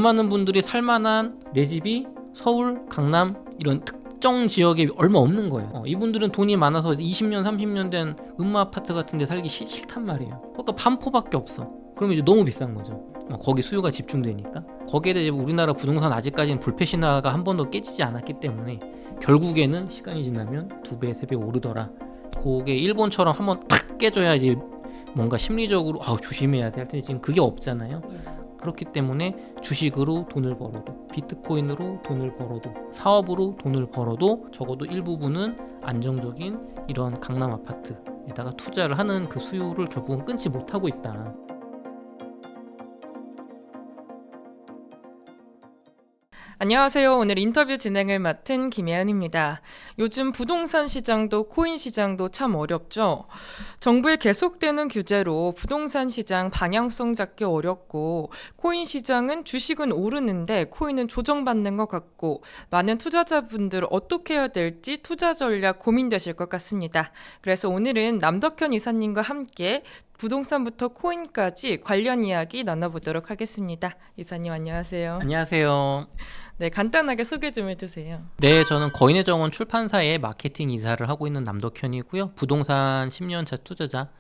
돈 많은 분들이 살만한 내 집이 서울, 강남 이런 특정 지역에 얼마 없는 거예요. 이분들은 돈이 많아서 20년, 30년 된 음마 아파트 같은 데 살기 싫단 말이에요. 그러니까 반포밖에 없어. 그러면 이제 너무 비싼 거죠. 거기 수요가 집중되니까. 거기에 대해 우리나라 부동산 아직까지는 불패 신화가 한 번도 깨지지 않았기 때문에 결국에는 시간이 지나면 2배, 3배 오르더라. 그게 일본처럼 한번 탁 깨져야 이제 뭔가 심리적으로 조심해야 돼 할 텐데 지금 그게 없잖아요. 그렇기 때문에 주식으로 돈을 벌어도, 비트코인으로 돈을 벌어도, 사업으로 돈을 벌어도 적어도 일부분은 안정적인 이런 강남 아파트에다가 투자를 하는 그 수요를 결국은 끊지 못하고 있다. 안녕하세요. 오늘 인터뷰 진행을 맡은 김예은입니다. 요즘 부동산 시장도 코인 시장도 참 어렵죠. 정부의 계속되는 규제로 부동산 시장 방향성 잡기 어렵고 코인 시장은 주식은 오르는데 코인은 조정받는 것 같고 많은 투자자분들 어떻게 해야 될지 투자 전략 고민되실 것 같습니다. 그래서 오늘은 남덕현 이사님과 함께 부동산부터 코인까지 관련 이야기 나눠보도록 하겠습니다. 이사님 안녕하세요. 안녕하세요. 네, 간단하게 소개 좀 해주세요. 네, 저는 거인의 정원 출판사의 마케팅 이사를 하고 있는 남덕현이고요. 부동산 10년차 투자자,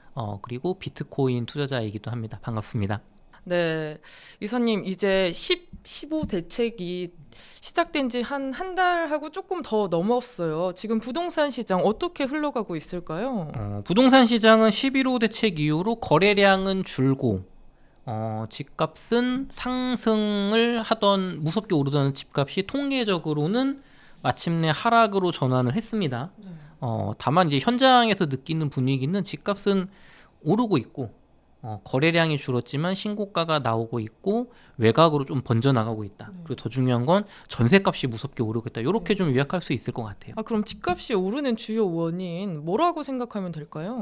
그리고 비트코인 투자자이기도 합니다. 반갑습니다. 네, 이사님 이제 15 대책이 시작된 지 한 달하고 조금 더 넘었어요. 지금 부동산 시장 어떻게 흘러가고 있을까요? 부동산 시장은 11호 대책 이후로 거래량은 줄고 집값은 상승을 하던 무섭게 오르던 집값이 통계적으로는 마침내 하락으로 전환을 했습니다. 다만 이제 현장에서 느끼는 분위기는 집값은 오르고 있고 거래량이 줄었지만 신고가가 나오고 있고 외곽으로 좀 번져나가고 있다. 그리고 더 중요한 건 전세값이 무섭게 오르고 있다. 이렇게 좀 요약할 수 있을 것 같아요. 그럼 집값이 오르는 주요 원인 뭐라고 생각하면 될까요?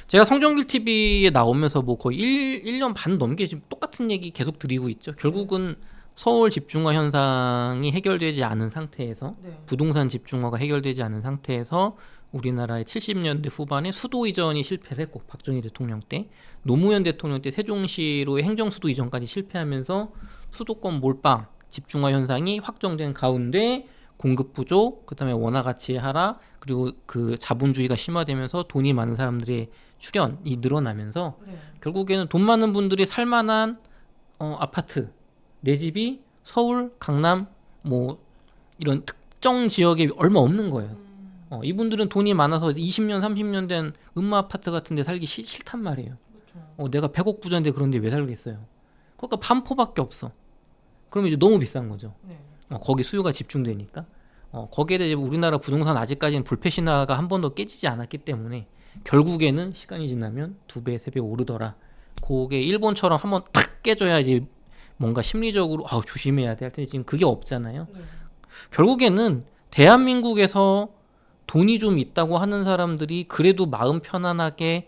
제가 성정길 TV에 나오면서 뭐 거의 1년 반 넘게 지금 똑같은 얘기 계속 드리고 있죠. 결국은 서울 집중화 현상이 해결되지 않은 상태에서 부동산 집중화가 해결되지 않은 상태에서 우리나라의 70년대 후반에 수도 이전이 실패를 했고 박정희 대통령 때 노무현 대통령 때 세종시로의 행정수도 이전까지 실패하면서 수도권 몰빵 집중화 현상이 확정된 가운데 공급 부족, 그다음에 원화 가치의 하락, 그리고 그 자본주의가 심화되면서 돈이 많은 사람들의 출현이 늘어나면서 결국에는 돈 많은 분들이 살만한 아파트, 내 집이 서울, 강남 뭐 이런 특정 지역에 얼마 없는 거예요. 이분들은 돈이 많아서 20년, 30년 된 음마 아파트 같은 데 살기 싫단 말이에요. 내가 100억 부자인데 그런데 왜 살겠어요? 그러니까 반포밖에 없어. 그러면 이제 너무 비싼 거죠. 거기 수요가 집중되니까. 거기에 대해 우리나라 부동산 아직까지는 불패 신화가 한 번도 깨지지 않았기 때문에 결국에는 시간이 지나면 2배, 3배 오르더라. 그게 일본처럼 한번 탁 깨져야 이제 뭔가 심리적으로 조심해야 돼 할 텐데 지금 그게 없잖아요. 결국에는 대한민국에서 돈이 좀 있다고 하는 사람들이 그래도 마음 편안하게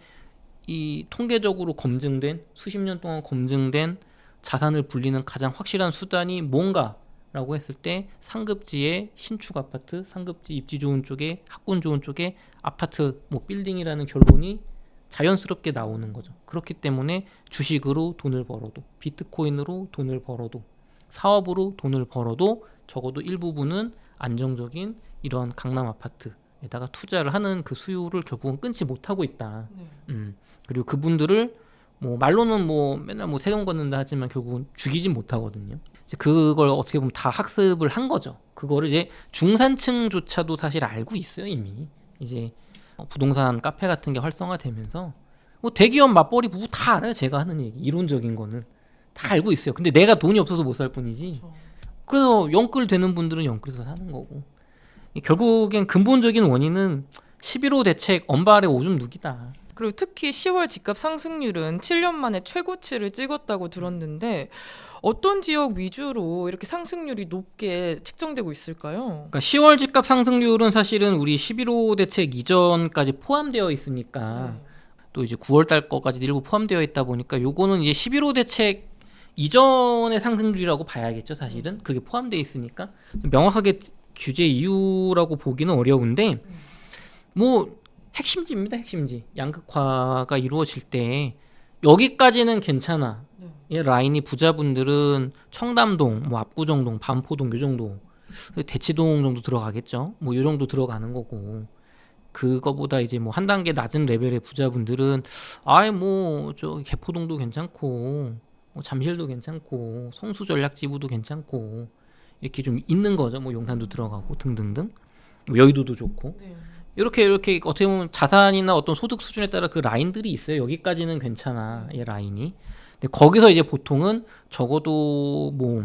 이 통계적으로 검증된 수십 년 동안 검증된 자산을 불리는 가장 확실한 수단이 뭔가라고 했을 때 상급지의 신축 아파트, 상급지 입지 좋은 쪽에 학군 좋은 쪽에 아파트 뭐 빌딩이라는 결론이 자연스럽게 나오는 거죠. 그렇기 때문에 주식으로 돈을 벌어도 비트코인으로 돈을 벌어도 사업으로 돈을 벌어도 적어도 일부분은 안정적인 이런 강남 아파트에다가 투자를 하는 그 수요를 결국은 끊지 못하고 있다. 그리고 그분들을 뭐 말로는 뭐 맨날 뭐 세금 걷는다 하지만 결국은 죽이진 못하거든요. 이제 그걸 어떻게 보면 다 학습을 한 거죠. 그거를 이제 중산층조차도 사실 알고 있어요 이미. 이제 부동산 카페 같은 게 활성화되면서 뭐 대기업 맞벌이 부부 다 알아요. 제가 하는 얘기 이론적인 거는 다 알고 있어요. 근데 내가 돈이 없어서 못 살 뿐이지. 그래서 영끌 되는 분들은 영끌해서 사는 거고. 결국엔 근본적인 원인은 11호 대책 엄바 아래 오줌 누기다. 그리고 특히 10월 집값 상승률은 7년 만에 최고치를 찍었다고 들었는데 어떤 지역 위주로 이렇게 상승률이 높게 측정되고 있을까요? 그러니까 10월 집값 상승률은 사실은 우리 11호 대책 이전까지 포함되어 있으니까 또 이제 9월 달 거까지 일부 포함되어 있다 보니까 요거는 이제 11호 대책 이전의 상승률이라고 봐야겠죠. 사실은 그게 포함되어 있으니까 명확하게 규제 이유라고 보기는 어려운데 뭐 핵심지입니다. 핵심지. 양극화가 이루어질 때 여기까지는 괜찮아. 이 라인이 부자분들은 청담동, 뭐 압구정동, 반포동 요 정도, 대치동 정도 들어가겠죠. 뭐 요 정도 들어가는 거고. 그거보다 이제 뭐 한 단계 낮은 레벨의 부자분들은 아예 뭐 저 개포동도 괜찮고 뭐 잠실도 괜찮고 성수전략지구도 괜찮고 이렇게 좀 있는 거죠. 뭐 용산도 들어가고 등등등. 뭐 여의도도 좋고. 이렇게 어떻게 보면 자산이나 어떤 소득 수준에 따라 그 라인들이 있어요. 여기까지는 괜찮아, 이 라인이. 근데 거기서 이제 보통은 적어도 뭐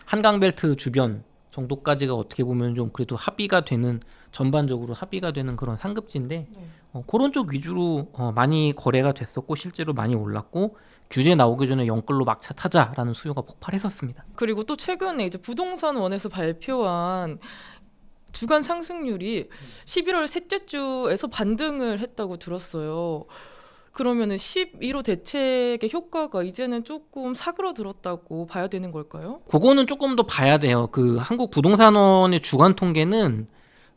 한강벨트 주변 정도까지가 어떻게 보면 좀 그래도 합의가 되는, 전반적으로 합의가 되는 그런 상급지인데 그런 쪽 위주로 많이 거래가 됐었고 실제로 많이 올랐고 규제 나오기 전에 영끌로 막차 타자라는 수요가 폭발했었습니다. 그리고 또 최근에 이제 부동산원에서 발표한 주간 상승률이 11월 셋째 주에서 반등을 했다고 들었어요. 그러면은 11호 대책의 효과가 이제는 조금 사그러들었다고 봐야 되는 걸까요? 그거는 조금 더 봐야 돼요. 그 한국 부동산원의 주간 통계는,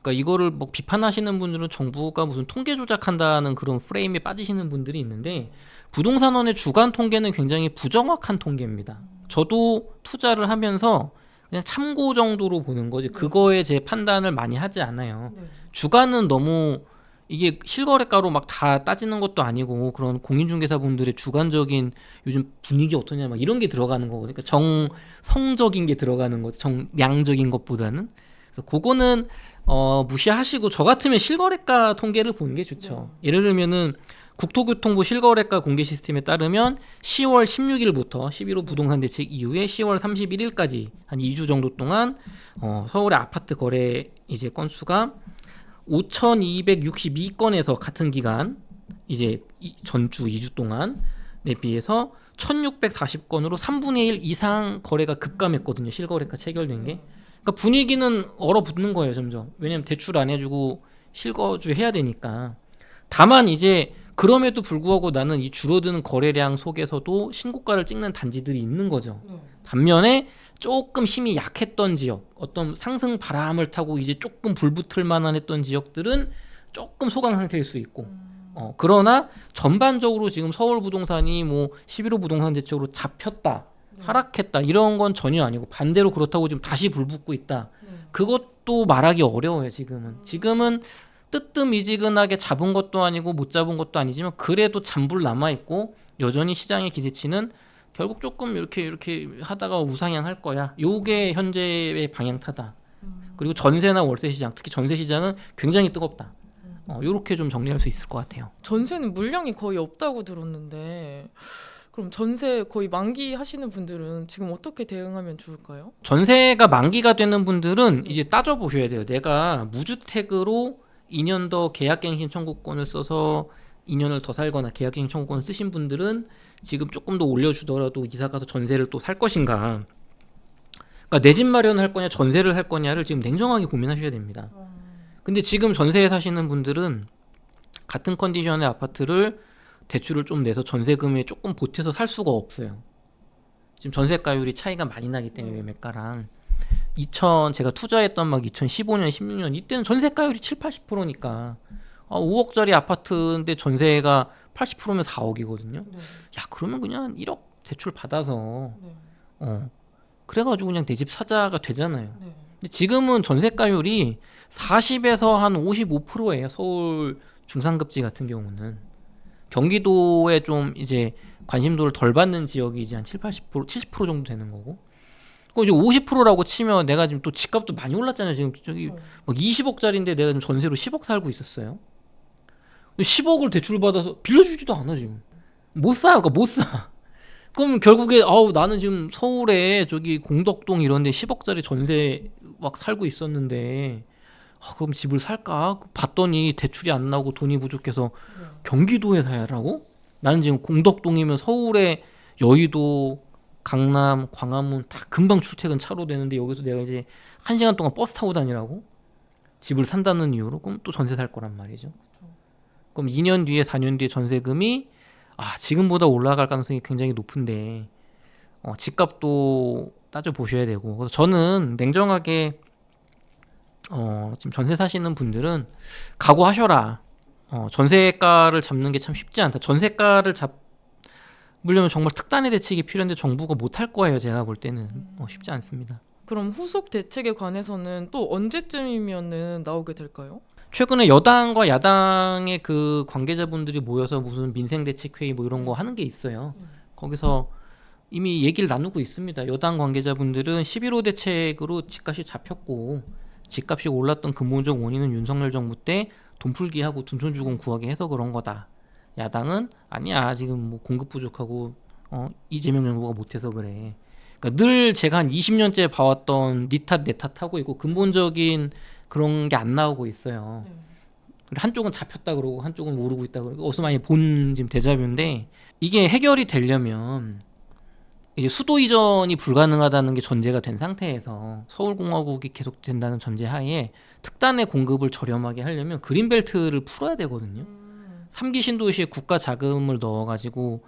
그러니까 이거를 뭐 비판하시는 분들은 정부가 무슨 통계 조작한다는 그런 프레임에 빠지시는 분들이 있는데, 부동산원의 주간 통계는 굉장히 부정확한 통계입니다. 저도 투자를 하면서 그냥 참고 정도로 보는 거지 그거에 제 판단을 많이 하지 않아요. 주간은 너무 이게 실거래가로 막 다 따지는 것도 아니고 그런 공인중개사분들의 주관적인 요즘 분위기 어떠냐 막 이런 게 들어가는 거거든요. 그러니까 정성적인 게 들어가는 거죠. 정량적인 것보다는. 그래서 그거는 무시하시고 저 같으면 실거래가 통계를 보는 게 좋죠. 예를 들면은 국토교통부 실거래가 공개 시스템에 따르면 10월 16일부터 11호 부동산 대책 이후에 10월 31일까지 한 2주 정도 동안 서울의 아파트 거래 이제 건수가 5,262건에서 같은 기간 이제 전주 2주 동안에 비해서 1,640건으로 3분의 1 이상 거래가 급감했거든요. 실거래가 체결된 게. 그러니까 분위기는 얼어붙는 거예요, 점점. 왜냐면 대출 안 해주고 실거주 해야 되니까. 다만 이제 그럼에도 불구하고 나는 이 줄어드는 거래량 속에서도 신고가를 찍는 단지들이 있는 거죠. 반면에 조금 힘이 약했던 지역, 어떤 상승 바람을 타고 이제 조금 불붙을 만한 했던 지역들은 조금 소강 상태일 수 있고, 그러나 전반적으로 지금 서울 부동산이 뭐 11호 부동산 대책으로 잡혔다, 하락했다 이런 건 전혀 아니고 반대로 그렇다고 지금 다시 불붙고 있다. 그것도 말하기 어려워요. 지금은 뜨뜻미지근하게 잡은 것도 아니고 못 잡은 것도 아니지만 그래도 잔불 남아 있고 여전히 시장의 기대치는 결국 조금 이렇게 하다가 우상향할 거야. 요게 현재의 방향타다. 그리고 전세나 월세 시장, 특히 전세 시장은 굉장히 뜨겁다. 요렇게 좀 정리할 수 있을 것 같아요. 전세는 물량이 거의 없다고 들었는데 그럼 전세 거의 만기 하시는 분들은 지금 어떻게 대응하면 좋을까요? 전세가 만기가 되는 분들은 이제 따져보셔야 돼요. 내가 무주택으로 2년 더 계약갱신 청구권을 써서 2년을 더 살거나 계약갱신 청구권을 쓰신 분들은 지금 조금 더 올려주더라도 이사가서 전세를 또 살 것인가, 그러니까 내 집 마련을 할 거냐 전세를 할 거냐를 지금 냉정하게 고민하셔야 됩니다. 근데 지금 전세에 사시는 분들은 같은 컨디션의 아파트를 대출을 좀 내서 전세금에 조금 보태서 살 수가 없어요. 지금 전세가율이 차이가 많이 나기 때문에 매매가랑 제가 투자했던 막 2015년, 16년 이때는 전세가율이 7, 80%니까 5억짜리 아파트인데 전세가 80%면 4억이거든요. 야, 그러면 그냥 1억 대출 받아서 그래가지고 그냥 내 집 사자가 되잖아요. 근데 지금은 전세가율이 40에서 한 55%예요. 서울 중상급지 같은 경우는. 경기도에 좀 이제 관심도를 덜 받는 지역이 이제 한 7, 80%, 70% 정도 되는 거고. 그 이제 50%라고 치면 내가 지금 또 집값도 많이 올랐잖아요. 지금 저기 막 20억짜리인데 내가 지금 전세로 10억 살고 있었어요. 10억을 대출 받아서 빌려주지도 않아 지금. 못 사요, 그러니까 못 사. 그럼 결국에 나는 지금 서울에 저기 공덕동 이런데 10억짜리 전세 막 살고 있었는데 그럼 집을 살까? 봤더니 대출이 안 나오고 돈이 부족해서 경기도에 사야라고? 나는 지금 공덕동이면 서울에 여의도, 강남, 광화문 다 금방 출퇴근 차로 되는데 여기서 내가 이제 1시간 동안 버스 타고 다니라고? 집을 산다는 이유로? 그럼 또 전세 살 거란 말이죠. 그럼 2년 뒤에 4년 뒤에 전세금이 지금보다 올라갈 가능성이 굉장히 높은데 집값도 따져보셔야 되고, 그래서 저는 냉정하게 지금 전세 사시는 분들은 각오하셔라. 전세가를 잡는 게 참 쉽지 않다. 전세가를 물려면 정말 특단의 대책이 필요한데 정부가 못할 거예요. 제가 볼 때는 쉽지 않습니다. 그럼 후속 대책에 관해서는 또 언제쯤이면은 나오게 될까요? 최근에 여당과 야당의 그 관계자분들이 모여서 무슨 민생대책회의 뭐 이런 거 하는 게 있어요. 거기서 이미 얘기를 나누고 있습니다. 여당 관계자분들은 11호 대책으로 집값이 잡혔고 집값이 올랐던 근본적 원인은 윤석열 정부 때 돈풀기하고 둔촌주공 구하게 해서 그런 거다. 야당은 아니야, 지금 뭐 공급 부족하고 이재명 정부가 못해서 그래. 그러니까 늘 제가 한 20년째 봐왔던 니 탓 내 탓하고 있고 근본적인 그런 게 안 나오고 있어요. 그리고 한쪽은 잡혔다 그러고 한쪽은 모르고 있다 그러고 어디서 많이 본 지금 데자뷰인데, 이게 해결이 되려면 이제 수도 이전이 불가능하다는 게 전제가 된 상태에서 서울공화국이 계속 된다는 전제 하에 특단의 공급을 저렴하게 하려면 그린벨트를 풀어야 되거든요. 3기 신도시에 국가 자금을 넣어가지고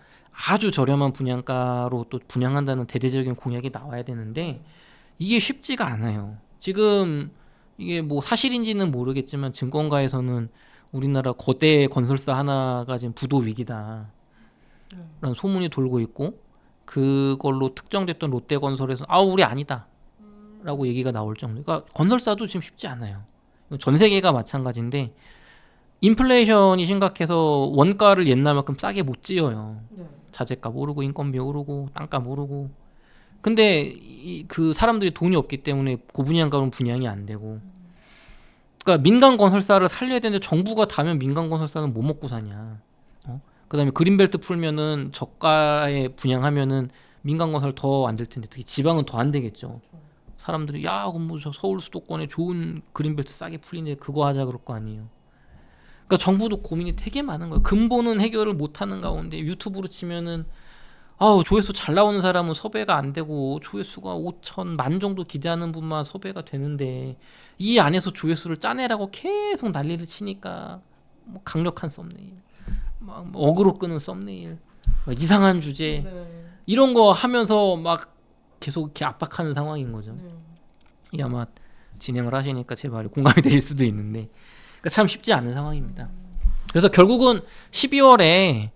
아주 저렴한 분양가로 또 분양한다는 대대적인 공약이 나와야 되는데 이게 쉽지가 않아요. 지금 이게 뭐 사실인지는 모르겠지만 증권가에서는 우리나라 거대 건설사 하나가 지금 부도 위기다 라는 소문이 돌고 있고, 그걸로 특정됐던 롯데건설에서 우리 아니다 라고 얘기가 나올 정도. 그러니까 건설사도 지금 쉽지 않아요. 전 세계가 마찬가지인데 인플레이션이 심각해서 원가를 옛날만큼 싸게 못 지어요. 자재값 오르고 인건비 오르고 땅값 오르고. 근데 그 사람들이 돈이 없기 때문에 고분양가로는 분양이 안 되고. 그러니까 민간 건설사를 살려야 되는데 정부가 다면 민간 건설사는 뭐 먹고 사냐. 그다음에 그린벨트 풀면은 저가에 분양하면은 민간 건설 더 안 될 텐데 특히 지방은 더 안 되겠죠. 사람들이 그럼 뭐 저 서울 수도권에 좋은 그린벨트 싸게 풀리는데 그거 하자 그럴 거 아니에요. 그러니까 정부도 고민이 되게 많은 거예요. 근본은 해결을 못 하는 가운데 유튜브로 치면은 조회수 잘 나오는 사람은 섭외가 안 되고 조회수가 5천 만 정도 기대하는 분만 섭외가 되는데 이 안에서 조회수를 짜내라고 계속 난리를 치니까 뭐 강력한 썸네일, 막 어그로 끄는 썸네일, 막 이상한 주제 이런 거 하면서 막 계속 이렇게 압박하는 상황인 거죠. 이게 아마 진행을 하시니까 제 말이 공감이 되실 수도 있는데 그러니까 참 쉽지 않은 상황입니다. 그래서 결국은 12월에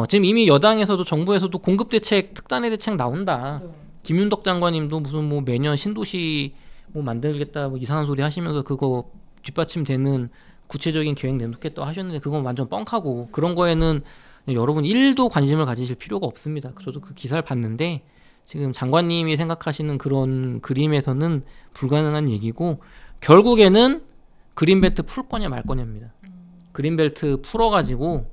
지금 이미 여당에서도 정부에서도 공급대책, 특단의 대책 나온다. 김윤덕 장관님도 무슨 뭐 매년 신도시 뭐 만들겠다 뭐 이상한 소리 하시면서 그거 뒷받침되는 구체적인 계획 내놓겠다 하셨는데 그건 완전 뻥하고, 그런 거에는 여러분 1도 관심을 가지실 필요가 없습니다. 저도 그 기사를 봤는데 지금 장관님이 생각하시는 그런 그림에서는 불가능한 얘기고, 결국에는 그린벨트 풀 거냐 말 거냐입니다. 그린벨트 풀어가지고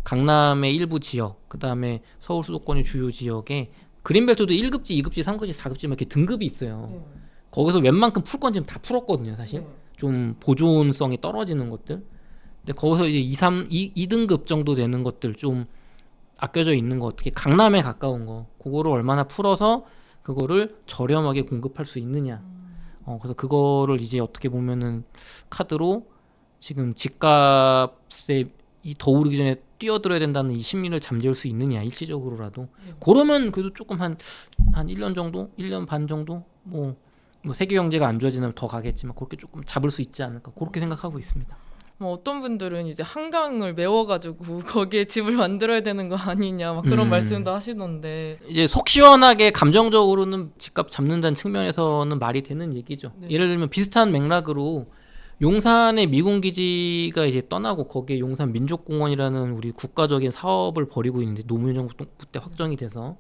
강남의 일부 지역, 그 다음에 서울 수도권의 주요 지역에 그린벨트도 1급지, 2급지, 3급지, 4급지 이렇게 등급이 있어요. 거기서 웬만큼 풀 건 지금 다 풀었거든요, 사실. 좀 보존성이 떨어지는 것들. 근데 거기서 이제 2등급 정도 되는 것들 좀 아껴져 있는 거, 어떻게 강남에 가까운 거, 그거를 얼마나 풀어서 그거를 저렴하게 공급할 수 있느냐. 그래서 그거를 이제 어떻게 보면은 카드로 지금 집값에 더 오르기 전에 뛰어들어야 된다는 이 심리를 잠재울 수 있느냐, 일시적으로라도. 그러면 그래도 조금 한 1년 정도, 1년 반 정도, 뭐 세계 경제가 안 좋아지면 더 가겠지만 그렇게 조금 잡을 수 있지 않을까, 그렇게 생각하고 있습니다. 뭐 어떤 분들은 이제 한강을 메워가지고 거기에 집을 만들어야 되는 거 아니냐 막 그런 말씀도 하시던데, 이제 속 시원하게 감정적으로는 집값 잡는다는 측면에서는 말이 되는 얘기죠. 예를 들면 비슷한 맥락으로 용산의 미군 기지가 이제 떠나고 거기에 용산 민족공원이라는 우리 국가적인 사업을 벌이고 있는데 노무현 정부 때 확정이 돼서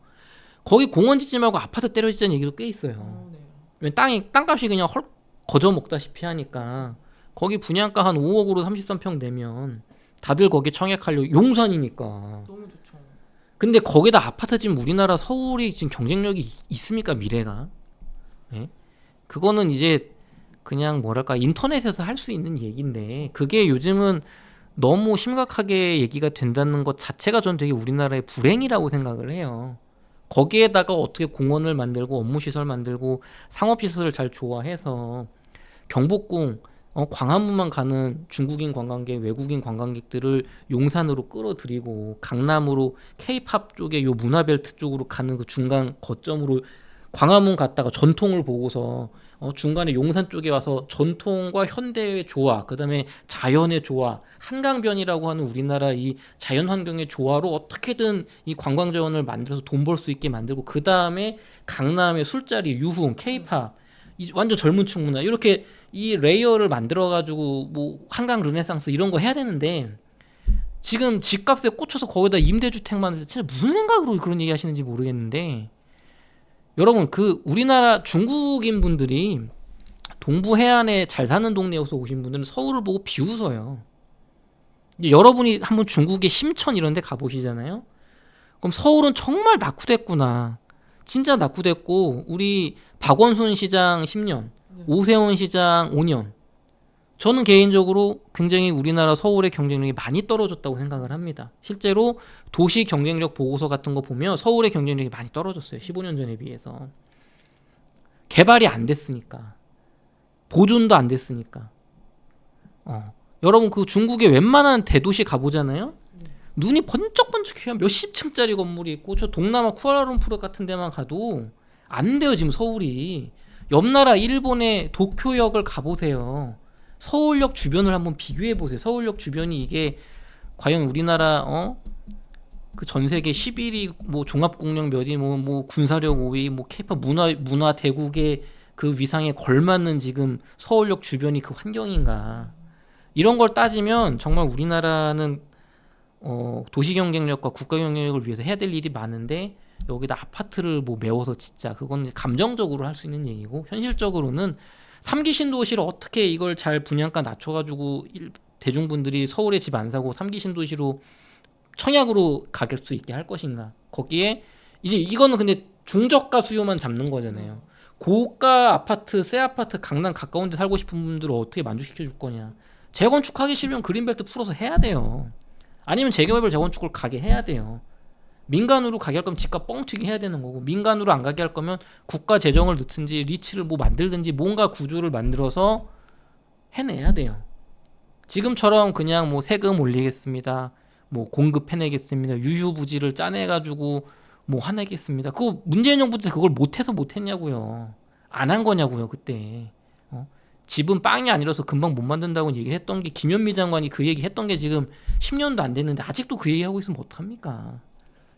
거기 공원 짓지 말고 아파트 때려 짓자는 얘기도 꽤 있어요. 왜냐면 땅값이 그냥 거저 먹다시피 하니까 거기 분양가 한 5억으로 33평 내면 다들 거기 청약하려고, 용산이니까. 너무 좋죠. 근데 거기다 아파트 지금 우리나라 서울이 지금 경쟁력이 있습니까, 미래가? 네? 그거는 이제 그냥 뭐랄까 인터넷에서 할 수 있는 얘기인데 그게 요즘은 너무 심각하게 얘기가 된다는 것 자체가 전 되게 우리나라의 불행이라고 생각을 해요. 거기에다가 어떻게 공원을 만들고 업무시설 만들고 상업시설을 잘 조화해서 경복궁, 광화문만 가는 중국인 관광객, 외국인 관광객들을 용산으로 끌어들이고 강남으로 K-팝 쪽에 요 문화벨트 쪽으로 가는 그 중간 거점으로 광화문 갔다가 전통을 보고서 중간에 용산 쪽에 와서 전통과 현대의 조화, 그다음에 자연의 조화, 한강변이라고 하는 우리나라 이 자연 환경의 조화로 어떻게든 이 관광 자원을 만들어서 돈 벌 수 있게 만들고, 그다음에 강남의 술자리, 유흥, 케이팝, 이 완전 젊은 층 문화, 이렇게 이 레이어를 만들어 가지고 뭐 한강 르네상스 이런 거 해야 되는데, 지금 집값에 꽂혀서 거기다 임대주택 만드는, 진짜 무슨 생각으로 그런 얘기 하시는지 모르겠는데, 여러분 그 우리나라 중국인 분들이 동부 해안에 잘 사는 동네에서 오신 분들은 서울을 보고 비웃어요. 이제 여러분이 한번 중국의 심천 이런 데 가보시잖아요. 그럼 서울은 정말 낙후됐구나. 진짜 낙후됐고, 우리 박원순 시장 10년, 오세훈 시장 5년, 저는 개인적으로 굉장히 우리나라 서울의 경쟁력이 많이 떨어졌다고 생각을 합니다. 실제로 도시 경쟁력 보고서 같은 거 보면 서울의 경쟁력이 많이 떨어졌어요. 15년 전에 비해서. 개발이 안 됐으니까. 보존도 안 됐으니까. 여러분 그 중국의 웬만한 대도시 가보잖아요. 눈이 번쩍번쩍해요. 몇십 층짜리 건물이 있고, 저 동남아 쿠알라룸푸르 같은 데만 가도 안 돼요 지금 서울이. 옆 나라 일본의 도쿄역을 가보세요. 서울역 주변을 한번 비교해 보세요. 서울역 주변이 이게 과연 우리나라 그 전 세계 11위 뭐 종합국력 몇 위, 뭐 군사력 5위, 뭐 케이팝 문화 대국의 그 위상에 걸맞는 지금 서울역 주변이 그 환경인가? 이런 걸 따지면 정말 우리나라는 도시 경쟁력과 국가 경쟁력을 위해서 해야 될 일이 많은데, 여기다 아파트를 뭐 메워서 진짜 그건 감정적으로 할 수 있는 얘기고, 현실적으로는 3기 신도시를 어떻게 이걸 잘 분양가 낮춰가지고 대중분들이 서울에 집 안 사고 3기 신도시로 청약으로 가길 수 있게 할 것인가. 거기에 이제 이거는 근데 중저가 수요만 잡는 거잖아요. 고가 아파트, 새 아파트, 강남 가까운 데 살고 싶은 분들을 어떻게 만족시켜 줄 거냐. 재건축하기 싫으면 그린벨트 풀어서 해야 돼요. 아니면 재개발 재건축을 가게 해야 돼요. 민간으로 가게 할 거면 집값 뻥 튀게 해야 되는 거고, 민간으로 안 가게 할 거면 국가 재정을 넣든지 리츠를 뭐 만들든지 뭔가 구조를 만들어서 해내야 돼요. 지금처럼 그냥 뭐 세금 올리겠습니다, 뭐 공급해내겠습니다, 유휴부지를 짜내가지고 뭐 화내겠습니다. 그거 문재인 정부 때 그걸 못해서 못했냐고요. 안 한 거냐고요 그때. 집은 빵이 아니라서 금방 못 만든다고 얘기를 했던 게, 김현미 장관이 그 얘기 했던 게 지금 10년도 안 됐는데 아직도 그 얘기하고 있으면 어떡합니까?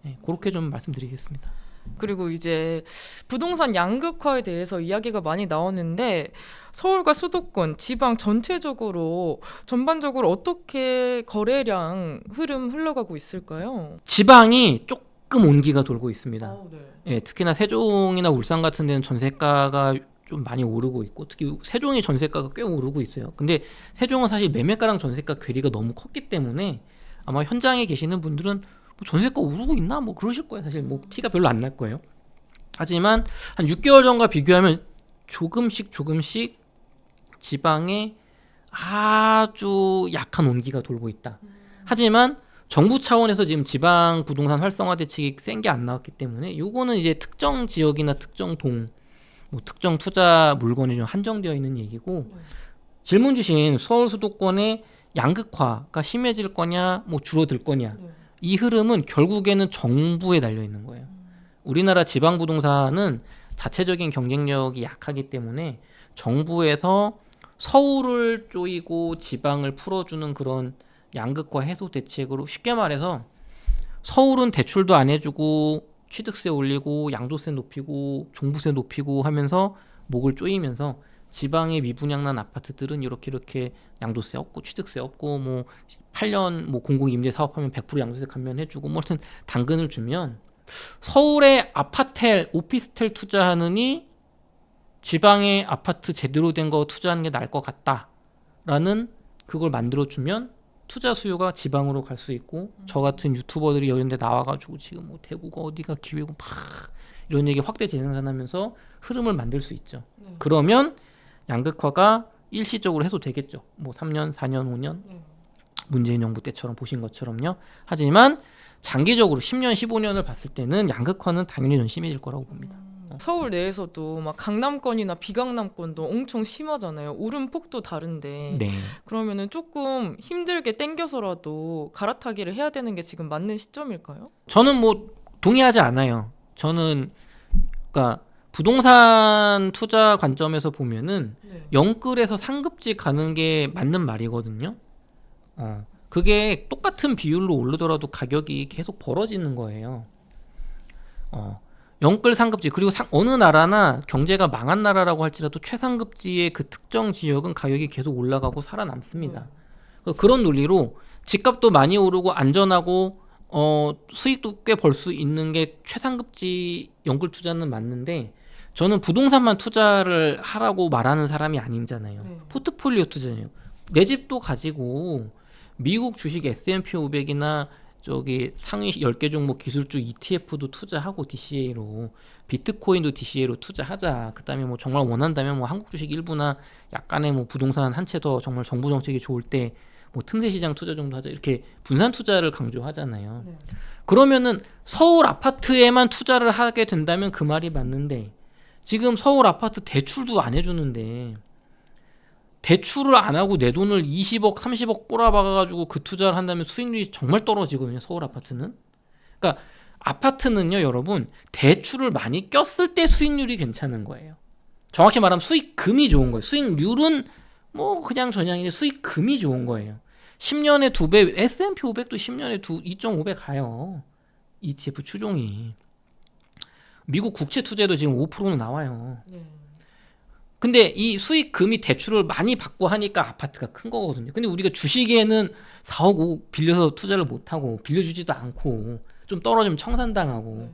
네, 그렇게 좀 말씀드리겠습니다. 그리고 이제 부동산 양극화에 대해서 이야기가 많이 나오는데, 서울과 수도권, 지방 전체적으로 전반적으로 어떻게 거래량 흐름 흘러가고 있을까요? 지방이 조금 온기가 돌고 있습니다. 네. 예, 특히나 세종이나 울산 같은 데는 전세가가 좀 많이 오르고 있고, 특히 세종의 전세가가 꽤 오르고 있어요. 근데 세종은 사실 매매가랑 전세가 괴리가 너무 컸기 때문에 아마 현장에 계시는 분들은 뭐 전세가 오르고 있나 뭐 그러실 거예요. 사실 뭐 티가 별로 안 날 거예요. 하지만 한 6개월 전과 비교하면 조금씩 지방에 아주 약한 온기가 돌고 있다. 하지만 정부 차원에서 지금 지방 부동산 활성화 대책이 센 게 안 나왔기 때문에 요거는 이제 특정 지역이나 특정 동, 뭐 특정 투자 물건이 좀 한정되어 있는 얘기고, 질문 주신 서울 수도권의 양극화가 심해질 거냐 뭐 줄어들 거냐, 이 흐름은 결국에는 정부에 달려 있는 거예요. 우리나라 지방 부동산은 자체적인 경쟁력이 약하기 때문에 정부에서 서울을 조이고 지방을 풀어주는 그런 양극화 해소 대책으로, 쉽게 말해서 서울은 대출도 안 해주고 취득세 올리고 양도세 높이고 종부세 높이고 하면서 목을 조이면서, 지방의 미분양난 아파트들은 이렇게 양도세 없고 취득세 없고 뭐 8년 뭐 공공임대 사업하면 100% 양도세 감면해주고 뭐 하여튼 당근을 주면, 서울에 아파텔, 오피스텔 투자하느니 지방에 아파트 제대로 된 거 투자하는 게 나을 것 같다라는 그걸 만들어주면 투자 수요가 지방으로 갈 수 있고, 저 같은 유튜버들이 이런 데 나와가지고 지금 뭐 대구가 어디가 기회고 막 이런 얘기 확대 재생산하면서 흐름을 만들 수 있죠. 그러면 양극화가 일시적으로 해소되겠죠. 뭐 3년, 4년, 5년 문재인 정부 때처럼 보신 것처럼요. 하지만 장기적으로 10년, 15년을 봤을 때는 양극화는 당연히 좀 심해질 거라고 봅니다. 서울 내에서도 막 강남권이나 비강남권도 엄청 심하잖아요. 오름폭도 다른데. 네. 그러면은 조금 힘들게 땡겨서라도 갈아타기를 해야 되는 게 지금 맞는 시점일까요? 저는 뭐 동의하지 않아요. 저는 그러니까 부동산 투자 관점에서 보면은 네. 영끌에서 상급지 가는 게 맞는 말이거든요. 그게 똑같은 비율로 오르더라도 가격이 계속 벌어지는 거예요. 영끌 상급지 그리고 어느 나라나 경제가 망한 나라라고 할지라도 최상급지의 그 특정 지역은 가격이 계속 올라가고 살아남습니다. 그런 논리로 집값도 많이 오르고 안전하고 수익도 꽤 벌 수 있는 게 최상급지 영끌 투자는 맞는데 저는 부동산만 투자를 하라고 말하는 사람이 아니잖아요. 네. 포트폴리오 투자예요. 내 집도 가지고 미국 주식 S&P 500이나 저기 상위 10개 종목 기술주 ETF도 투자하고 DCA로 비트코인도 DCA로 투자하자. 그다음에 뭐 정말 원한다면 뭐 한국 주식 일부나 약간의 뭐 부동산 한 채 더 정말 정부 정책이 좋을 때 뭐 틈새 시장 투자 정도 하자. 이렇게 분산 투자를 강조하잖아요. 네. 그러면은 서울 아파트에만 투자를 하게 된다면 그 말이 맞는데 지금 서울 아파트 대출도 안 해주는데 대출을 안 하고 내 돈을 20억, 30억 꼬라박아가지고 그 투자를 한다면 수익률이 정말 떨어지거든요. 서울 아파트는. 그러니까 아파트는요, 여러분 대출을 많이 꼈을 때 수익률이 괜찮은 거예요. 정확히 말하면 수익금이 좋은 거예요. 수익률은 뭐 그냥 전향인데 수익금이 좋은 거예요. 10년에 2배, S&P 500도 10년에 2.5배 가요. ETF 추종이. 미국 국채 투자도 지금 5%는 나와요. 네. 근데 이 수익금이 대출을 많이 받고 하니까 아파트가 큰 거거든요. 근데 우리가 주식에는 4억 5억 빌려서 투자를 못하고 빌려주지도 않고 좀 떨어지면 청산당하고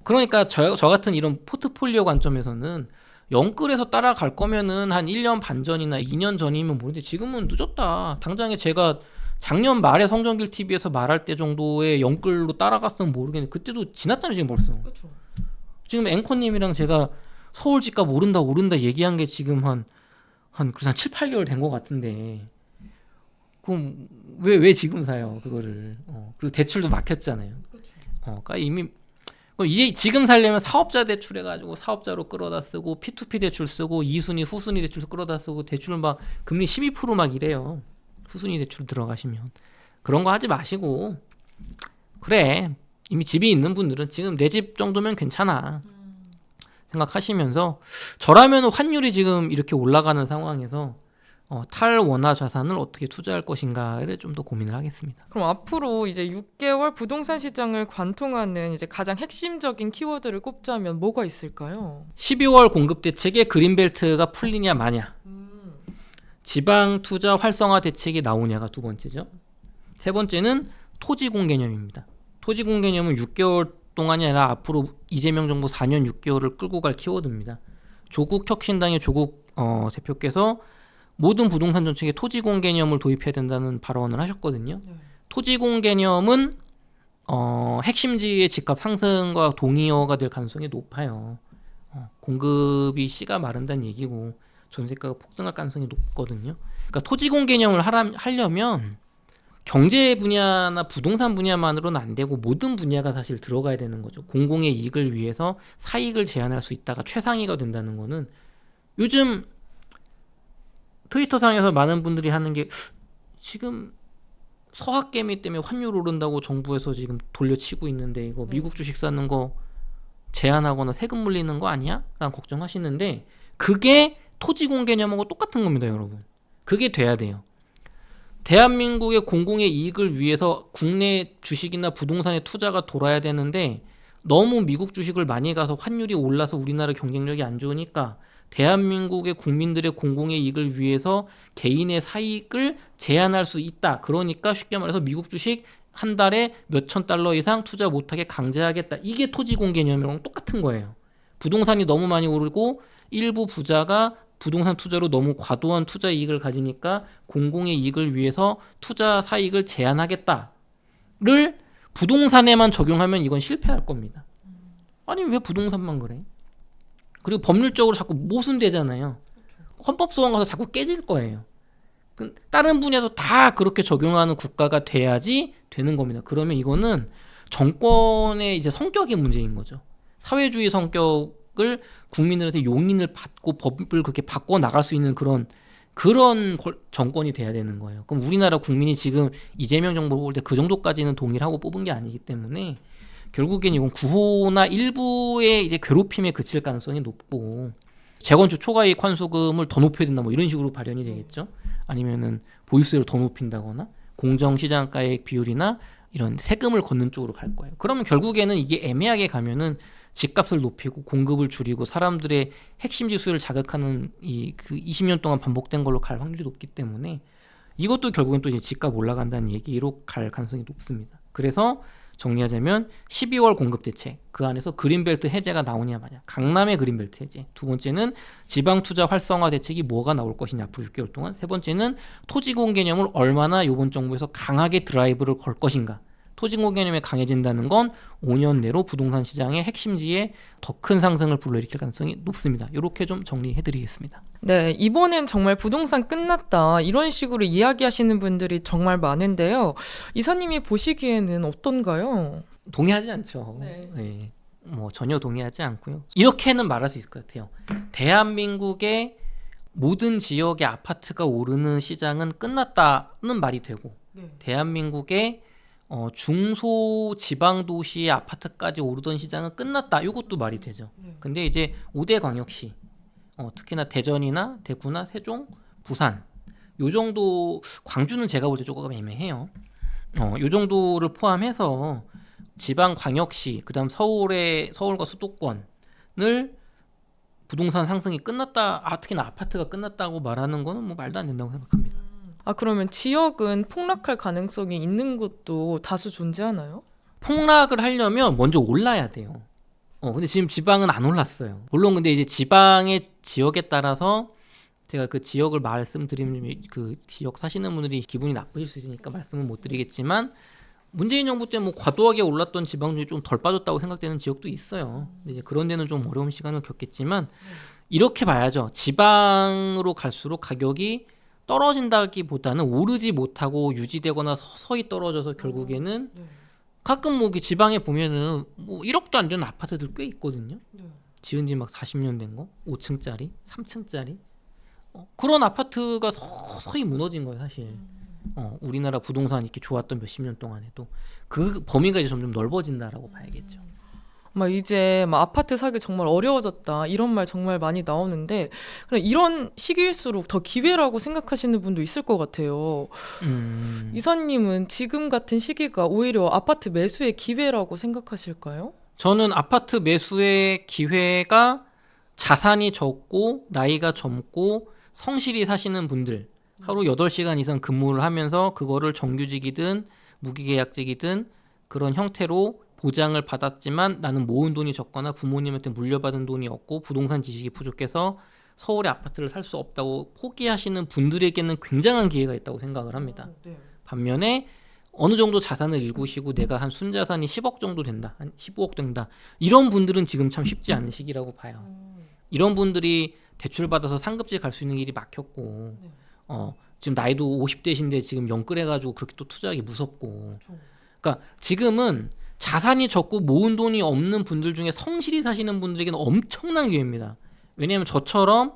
그러니까 저 같은 이런 포트폴리오 관점에서는 영끌에서 따라갈 거면은 한 1년 반 전이나 2년 전이면 모르는데 지금은 늦었다. 당장에 제가 작년 말에 성정길 TV에서 말할 때 정도의 영끌로 따라갔으면 모르겠는데 그때도 지났잖아요 지금 벌써. 그렇죠. 지금 앵커님이랑 제가 서울 집값 오른다 얘기한 게 지금 그래서 한 7, 8개월 된 것 같은데 그럼 왜 지금 사요 그거를 그리고 대출도 막혔잖아요. 그렇죠. 그러니까 이미 이제 지금 살려면 사업자 대출해가지고 사업자로 끌어다 쓰고 P2P 대출 쓰고 2순위 후순위 대출 끌어다 쓰고 대출을 막 금리 12% 막 이래요. 후순위 대출 들어가시면 그런 거 하지 마시고 그래 이미 집이 있는 분들은 지금 내 집 정도면 괜찮아 생각하시면서 저라면 환율이 지금 이렇게 올라가는 상황에서 탈원화 자산을 어떻게 투자할 것인가를 좀 더 고민을 하겠습니다. 그럼 앞으로 이제 6개월 부동산 시장을 관통하는 이제 가장 핵심적인 키워드를 꼽자면 뭐가 있을까요? 12월 공급 대책에 그린벨트가 풀리냐 마냐, 지방 투자 활성화 대책이 나오냐가 두 번째죠. 세 번째는 토지공 개념입니다. 토지공 개념은 6개월 동안이 아니라 앞으로 이재명 정부 4년 6개월을 끌고 갈 키워드입니다. 조국 혁신당의 조국 대표께서 모든 부동산 정책에 토지공 개념을 도입해야 된다는 발언을 하셨거든요. 토지공 개념은 핵심지의 집값 상승과 동의어가 될 가능성이 높아요. 공급이 씨가 마른다는 얘기고 전세가가 폭등할 가능성이 높거든요. 그러니까 토지공 개념을 하려면 경제 분야나 부동산 분야만으로는 안 되고 모든 분야가 사실 들어가야 되는 거죠. 공공의 이익을 위해서 사익을 제한할 수 있다가 최상위가 된다는 거는 요즘 트위터상에서 많은 분들이 하는 게 지금 서학개미 때문에 환율 오른다고 정부에서 지금 돌려치고 있는데 이거 미국 주식 사는 거 제한하거나 세금 물리는 거 아니야? 라는 걱정하시는데 그게 토지공 개념하고 똑같은 겁니다, 여러분. 그게 돼야 돼요. 대한민국의 공공의 이익을 위해서 국내 주식이나 부동산에 투자가 돌아야 되는데 너무 미국 주식을 많이 가서 환율이 올라서 우리나라 경쟁력이 안 좋으니까 대한민국의 국민들의 공공의 이익을 위해서 개인의 사익을 제한할 수 있다. 그러니까 쉽게 말해서 미국 주식 한 달에 몇천 달러 이상 투자 못하게 강제하겠다. 이게 토지공 개념이랑 똑같은 거예요. 부동산이 너무 많이 오르고 일부 부자가 부동산 투자로 너무 과도한 투자 이익을 가지니까 공공의 이익을 위해서 투자 사익을 제한하겠다를 부동산에만 적용하면 이건 실패할 겁니다. 아니 왜 부동산만 그래? 그리고 법률적으로 자꾸 모순되잖아요. 헌법소원 가서 자꾸 깨질 거예요. 다른 분야도 다 그렇게 적용하는 국가가 돼야지 되는 겁니다. 그러면 이거는 정권의 이제 성격의 문제인 거죠. 사회주의 성격을 국민들한테 용인을 받고 법을 그렇게 바꿔 나갈 수 있는 그런 정권이 돼야 되는 거예요. 그럼 우리나라 국민이 지금 이재명 정부를 볼 때 그 정도까지는 동의를 하고 뽑은 게 아니기 때문에 결국엔 이건 구호나 일부의 이제 괴롭힘에 그칠 가능성이 높고 재건축 초과이익 환수금을 더 높여야 된다 뭐 이런 식으로 발현이 되겠죠. 아니면은 보유세를 더 높인다거나 공정시장가액 비율이나 이런 세금을 걷는 쪽으로 갈 거예요. 그러면 결국에는 이게 애매하게 가면은 집값을 높이고 공급을 줄이고 사람들의 핵심 지수를 자극하는 그 20년 동안 반복된 걸로 갈 확률이 높기 때문에 이것도 결국엔 또 이제 집값 올라간다는 얘기로 갈 가능성이 높습니다. 그래서 정리하자면 12월 공급 대책, 그 안에서 그린벨트 해제가 나오냐 마냐, 강남의 그린벨트 해제. 두 번째는 지방 투자 활성화 대책이 뭐가 나올 것이냐 앞으로 6개월 동안. 세 번째는 토지공 개념을 얼마나 이번 정부에서 강하게 드라이브를 걸 것인가. 토지공 개념이 강해진다는 건 5년 내로 부동산 시장의 핵심지에 더 큰 상승을 불러일으킬 가능성이 높습니다. 이렇게 좀 정리해드리겠습니다. 네, 이번엔 정말 부동산 끝났다 이런 식으로 이야기하시는 분들이 정말 많은데요. 이사님이 보시기에는 어떤가요? 동의하지 않죠. 네. 네. 뭐 전혀 동의하지 않고요. 이렇게는 말할 수 있을 것 같아요. 대한민국의 모든 지역의 아파트가 오르는 시장은 끝났다는 말이 되고 대한민국의 중소 지방 도시의 아파트까지 오르던 시장은 끝났다. 이것도 말이 되죠. 근데 이제 5대 광역시, 특히나 대전이나 대구나 세종, 부산, 요 정도, 광주는 제가 볼 때 조금 애매해요. 요 정도를 포함해서 지방 광역시, 그다음 서울과 수도권을 부동산 상승이 끝났다, 특히나 아파트가 끝났다고 말하는 거는 뭐 말도 안 된다고 생각합니다. 그러면 지역은 폭락할 가능성이 있는 곳도 다수 존재하나요? 폭락을 하려면 먼저 올라야 돼요. 근데 지금 지방은 안 올랐어요. 물론 근데 이제 지방의 지역에 따라서 제가 그 지역을 말씀드리면 그 지역 사시는 분들이 기분이 나쁘실 수 있으니까 말씀은 못 드리겠지만 문재인 정부 때 뭐 과도하게 올랐던 지방 중에 좀 덜 빠졌다고 생각되는 지역도 있어요. 근데 이제 그런 데는 좀 어려운 시간을 겪겠지만 이렇게 봐야죠. 지방으로 갈수록 가격이 떨어진다기보다는 오르지 못하고 유지되거나 서서히 떨어져서 결국에는 가끔 뭐 지방에 보면은 뭐 1억도 안 되는 아파트들 꽤 있거든요. 지은 지 막 40년 된 거, 5층짜리, 3층짜리. 그런 아파트가 서서히 무너진 거예요, 사실. 우리나라 부동산 이렇게 좋았던 몇십 년 동안에도 그 범위가 이제 점점 넓어진다라고 봐야겠죠. 이제 아파트 사기 정말 어려워졌다 이런 말 정말 많이 나오는데 이런 시기일수록 더 기회라고 생각하시는 분도 있을 것 같아요. 이사님은 지금 같은 시기가 오히려 아파트 매수의 기회라고 생각하실까요? 저는 아파트 매수의 기회가 자산이 적고 나이가 젊고 성실히 사시는 분들, 하루 8시간 이상 근무를 하면서 그거를 정규직이든 무기계약직이든 그런 형태로 보장을 받았지만 나는 모은 돈이 적거나 부모님한테 물려받은 돈이 없고 부동산 지식이 부족해서 서울의 아파트를 살 수 없다고 포기하시는 분들에게는 굉장한 기회가 있다고 생각을 합니다. 반면에 어느 정도 자산을 일구시고 내가 한 순자산이 10억 정도 된다, 한 15억 된다, 이런 분들은 지금 참 쉽지 않은 시기라고 봐요. 이런 분들이 대출받아서 상급지 갈 수 있는 길이 막혔고 지금 나이도 50대신데 지금 영끌해가지고 그렇게 또 투자하기 무섭고, 그러니까 지금은 자산이 적고 모은 돈이 없는 분들 중에 성실히 사시는 분들에게는 엄청난 기회입니다. 왜냐하면 저처럼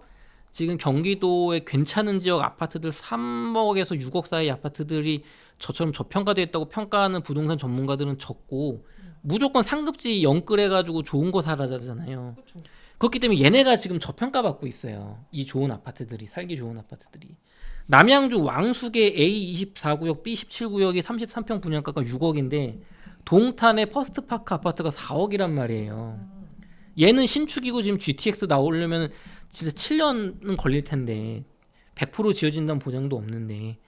지금 경기도의 괜찮은 지역 아파트들 3억에서 6억 사이 아파트들이 저처럼 저평가되어 있다고 평가하는 부동산 전문가들은 적고 무조건 상급지 영끌해가지고 좋은 거 사라잖아요. 그렇기 때문에 얘네가 지금 저평가받고 있어요. 이 좋은 아파트들이, 살기 좋은 아파트들이. 남양주 왕숙의 A24구역, B17구역이 33평 분양가가 6억인데 동탄의 퍼스트파크 아파트가 4억이란 말이에요. 얘는 신축이고 지금 GTX 나오려면 진짜 7년은 걸릴 텐데 100% 지어진다는 보장도 없는데,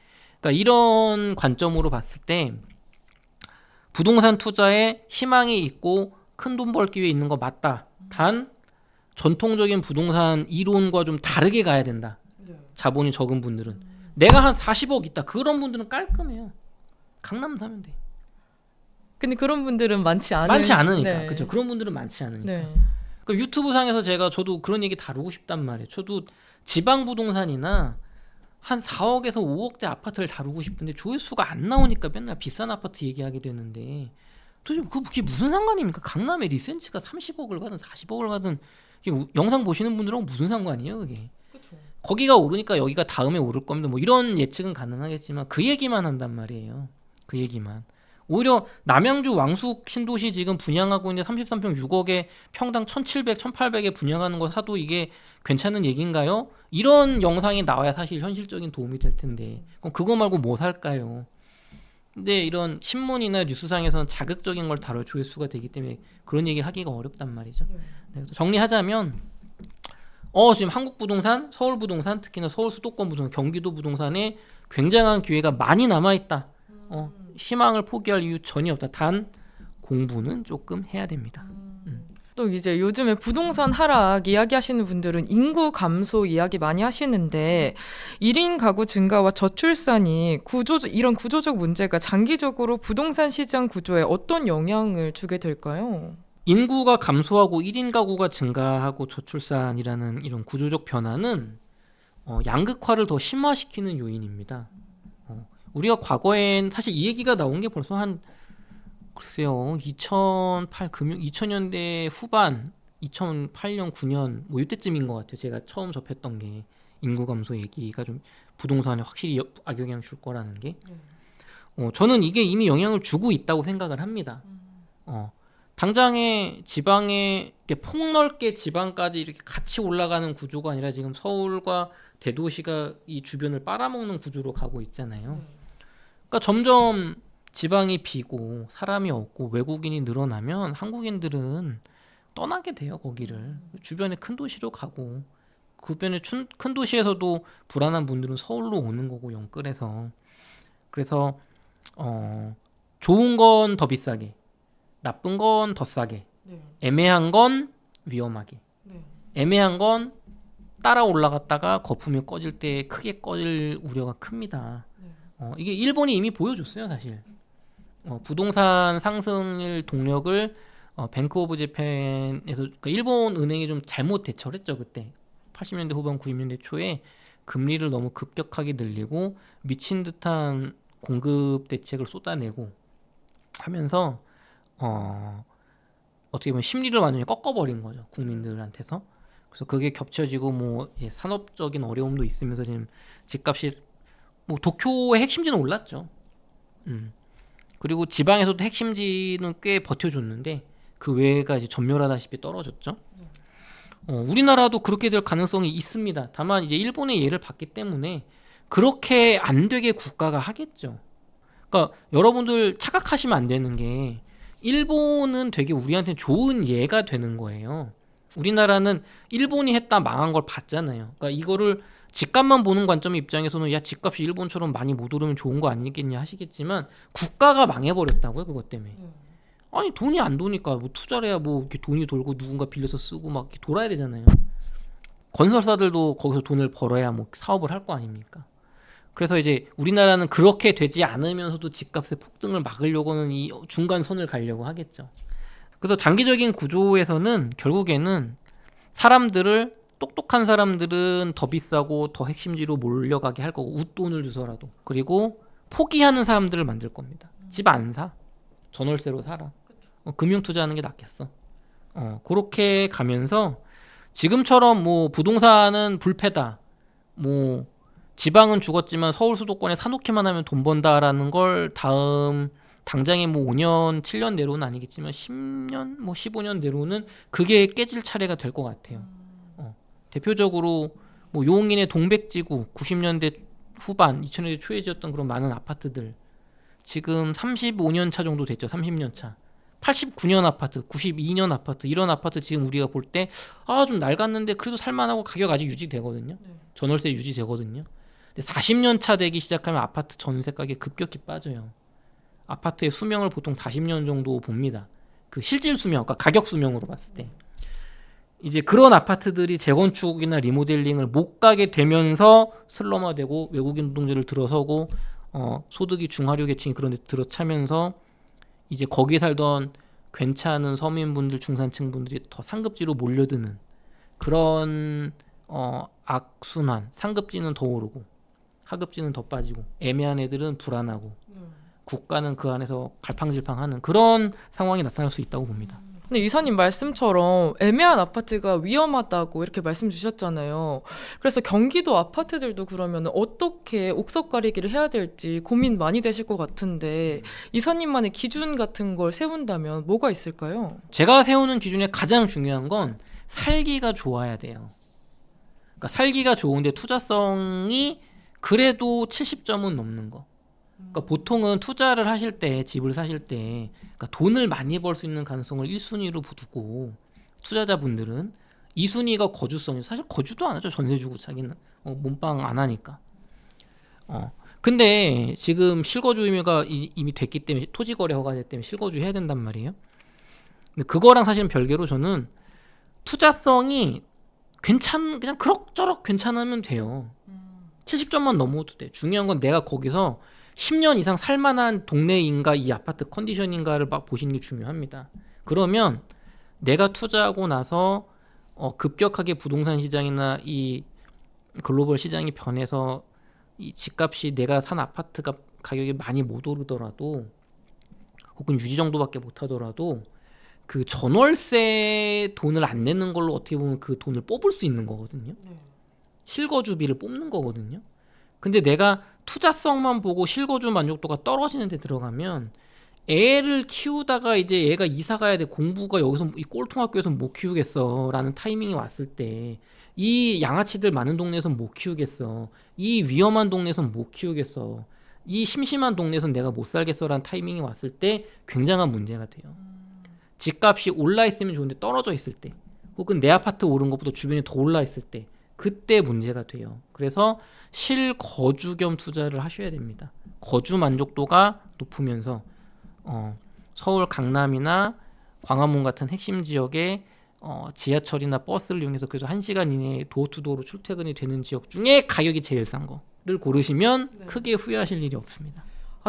그러니까 이런 관점으로 봤을 때 부동산 투자에 희망이 있고 큰 돈 벌 기회 있는 거 맞다. 단 전통적인 부동산 이론과 좀 다르게 가야 된다. 자본이 적은 분들은. 내가 한 40억 있다. 그런 분들은 깔끔해요. 강남 사면 돼. 근데 그런 분들은 많지 않으니까. 그렇죠. 그런 분들은 많지 않으니까. 그러니까 유튜브 상에서 저도 그런 얘기 다루고 싶단 말이에요. 저도 지방 부동산이나 한 4억에서 5억대 아파트를 다루고 싶은데 조회수가 안 나오니까 맨날 비싼 아파트 얘기하게 되는데 도대체 그게 무슨 상관입니까? 강남의 리센치가 30억을 가든 40억을 가든 영상 보시는 분들하고 무슨 상관이에요, 그게? 그쵸. 거기가 오르니까 여기가 다음에 오를 겁니다. 뭐 이런 예측은 가능하겠지만 그 얘기만 한단 말이에요. 그 얘기만. 오히려 남양주 왕숙 신도시 지금 분양하고 있는 33평 6억에 평당 1,700, 1,800에 분양하는 거 사도 이게 괜찮은 얘기인가요? 이런 영상이 나와야 사실 현실적인 도움이 될 텐데 그럼 그거 말고 뭐 살까요? 근데 이런 신문이나 뉴스상에서는 자극적인 걸 다뤄 조회수가 되기 때문에 그런 얘기를 하기가 어렵단 말이죠. 네, 그래서 정리하자면 지금 한국부동산, 서울부동산, 특히나 서울 수도권 부동산, 경기도 부동산에 굉장한 기회가 많이 남아있다. 희망을 포기할 이유 전혀 없다. 단 공부는 조금 해야 됩니다. 또 이제 요즘에 부동산 하락 이야기하시는 분들은 인구 감소 이야기 많이 하시는데 1인 가구 증가와 저출산이 이런 구조적 문제가 장기적으로 부동산 시장 구조에 어떤 영향을 주게 될까요? 인구가 감소하고 1인 가구가 증가하고 저출산이라는 이런 구조적 변화는 양극화를 더 심화시키는 요인입니다. 우리가 과거엔 사실 이 얘기가 나온 게 벌써 글쎄요 2000년대 후반 2008년 9년 뭐 이때쯤인 것 같아요. 제가 처음 접했던 게 인구 감소 얘기가 좀 부동산에 확실히 악영향 줄 거라는 게 저는 이게 이미 영향을 주고 있다고 생각을 합니다. 당장에 지방에 이렇게 폭넓게 지방까지 이렇게 같이 올라가는 구조가 아니라 지금 서울과 대도시가 이 주변을 빨아먹는 구조로 가고 있잖아요. 그러니까 점점 지방이 비고 사람이 없고 외국인이 늘어나면 한국인들은 떠나게 돼요. 거기를 주변에 큰 도시로 가고 그 주변에 큰 도시에서도 불안한 분들은 서울로 오는 거고 영끌해서 그래서 좋은 건 더 비싸게 나쁜 건 더 싸게 애매한 건 위험하게 애매한 건 따라 올라갔다가 거품이 꺼질 때 크게 꺼질 우려가 큽니다. 이게 일본이 이미 보여줬어요. 사실 부동산 상승일 동력을 뱅크 오브 재팬에서 그러니까 일본 은행이 좀 잘못 대처를 했죠. 그때 80년대 후반 90년대 초에 금리를 너무 급격하게 늘리고 미친 듯한 공급 대책을 쏟아내고 하면서 어떻게 보면 심리를 완전히 꺾어버린 거죠. 국민들한테서. 그래서 그게 겹쳐지고 뭐 이제 산업적인 어려움도 있으면서 지금 집값이 뭐 도쿄의 핵심지는 올랐죠. 그리고 지방에서도 핵심지는 꽤 버텨줬는데 그 외가 이제 전멸하다시피 떨어졌죠. 우리나라도 그렇게 될 가능성이 있습니다. 다만 이제 일본의 예를 봤기 때문에 그렇게 안 되게 국가가 하겠죠. 그러니까 여러분들 착각하시면 안 되는 게 일본은 되게 우리한테 좋은 예가 되는 거예요. 우리나라는 일본이 했다 망한 걸 봤잖아요. 그러니까 이거를 집값만 보는 관점 입장에서는 야 집값이 일본처럼 많이 못 오르면 좋은 거 아니겠냐 하시겠지만 국가가 망해버렸다고요. 그것 때문에. 아니 돈이 안 도니까 뭐 투자를 해야 뭐 이렇게 돈이 돌고 누군가 빌려서 쓰고 막 이렇게 돌아야 되잖아요. 건설사들도 거기서 돈을 벌어야 뭐 사업을 할 거 아닙니까? 그래서 이제 우리나라는 그렇게 되지 않으면서도 집값의 폭등을 막으려고는 이 중간선을 가려고 하겠죠. 그래서 장기적인 구조에서는 결국에는 사람들을 똑똑한 사람들은 더 비싸고 더 핵심지로 몰려가게 할 거고 웃돈을 주서라도 그리고 포기하는 사람들을 만들 겁니다. 집 안 사. 전월세로 살아. 금융 투자하는 게 낫겠어. 그렇게 가면서 지금처럼 뭐 부동산은 불패다. 뭐 지방은 죽었지만 서울 수도권에 사놓기만 하면 돈 번다라는 걸 당장에 뭐 5년, 7년 내로는 아니겠지만 10년, 뭐 15년 내로는 그게 깨질 차례가 될 것 같아요. 대표적으로 뭐 용인의 동백지구 90년대 후반, 2000년대 초에 지었던 그런 많은 아파트들 지금 35년 차 정도 됐죠. 30년 차. 89년 아파트, 92년 아파트 이런 아파트 지금 우리가 볼 때 좀 낡았는데 그래도 살만하고 가격 아직 유지되거든요. 전월세 유지되거든요. 근데 40년 차 되기 시작하면 아파트 전세 가격이 급격히 빠져요. 아파트의 수명을 보통 40년 정도 봅니다. 그 실질 수명, 그러니까 가격 수명으로 봤을 때. 이제 그런 아파트들이 재건축이나 리모델링을 못 가게 되면서 슬럼화되고 외국인 노동자를 들어서고 소득이 중하류 계층이 그런 데 들어차면서 이제 거기 살던 괜찮은 서민분들 중산층 분들이 더 상급지로 몰려드는 그런 악순환. 상급지는 더 오르고 하급지는 더 빠지고 애매한 애들은 불안하고 국가는 그 안에서 갈팡질팡하는 그런 상황이 나타날 수 있다고 봅니다. 근데 이사님 말씀처럼 애매한 아파트가 위험하다고 이렇게 말씀 주셨잖아요. 그래서 경기도 아파트들도 그러면 어떻게 옥석 가리기를 해야 될지 고민 많이 되실 것 같은데 이사님만의 기준 같은 걸 세운다면 뭐가 있을까요? 제가 세우는 기준에 가장 중요한 건 살기가 좋아야 돼요. 그러니까 살기가 좋은데 투자성이 그래도 70점은 넘는 거. 그러니까 보통은 투자를 하실 때, 집을 사실 때 그러니까 돈을 많이 벌 수 있는 가능성을 1순위로 두고 투자자분들은 2순위가 거주성이 사실 거주도 안 하죠. 전세 주고 자기는 몸빵 안 하니까. 근데 지금 실거주 의무가 이미 됐기 때문에 토지 거래 허가 됐기 때문에 실거주 해야 된단 말이에요. 근데 그거랑 사실은 별개로 저는 투자성이 그냥 그럭저럭 괜찮으면 돼요. 70점만 넘어도 돼. 중요한 건 내가 거기서 10년 이상 살만한 동네인가 이 아파트 컨디션인가를 막 보시는 게 중요합니다. 그러면 내가 투자하고 나서 급격하게 부동산 시장이나 이 글로벌 시장이 변해서 이 집값이 내가 산 아파트가 가격이 많이 못 오르더라도 혹은 유지 정도밖에 못 하더라도 그 전월세 돈을 안 내는 걸로 어떻게 보면 그 돈을 뽑을 수 있는 거거든요. 실거주비를 뽑는 거거든요. 근데 내가 투자성만 보고 실거주 만족도가 떨어지는 데 들어가면 애를 키우다가 이제 얘가 이사 가야 돼. 공부가 여기서 이 꼴통학교에서 못 키우겠어 라는 타이밍이 왔을 때 이 양아치들 많은 동네에서 못 키우겠어. 이 위험한 동네에서 못 키우겠어. 이 심심한 동네에서 내가 못 살겠어 라는 타이밍이 왔을 때 굉장한 문제가 돼요. 집값이 올라 있으면 좋은데 떨어져 있을 때 혹은 내 아파트 오른 것보다 주변에 더 올라 있을 때 그때 문제가 돼요. 그래서 실거주 겸 투자를 하셔야 됩니다. 거주 만족도가 높으면서 서울 강남이나 광화문 같은 핵심 지역에 지하철이나 버스를 이용해서 그래도 1시간 이내에 도어투도어로 출퇴근이 되는 지역 중에 가격이 제일 싼 거를 고르시면 크게 후회하실 일이 없습니다.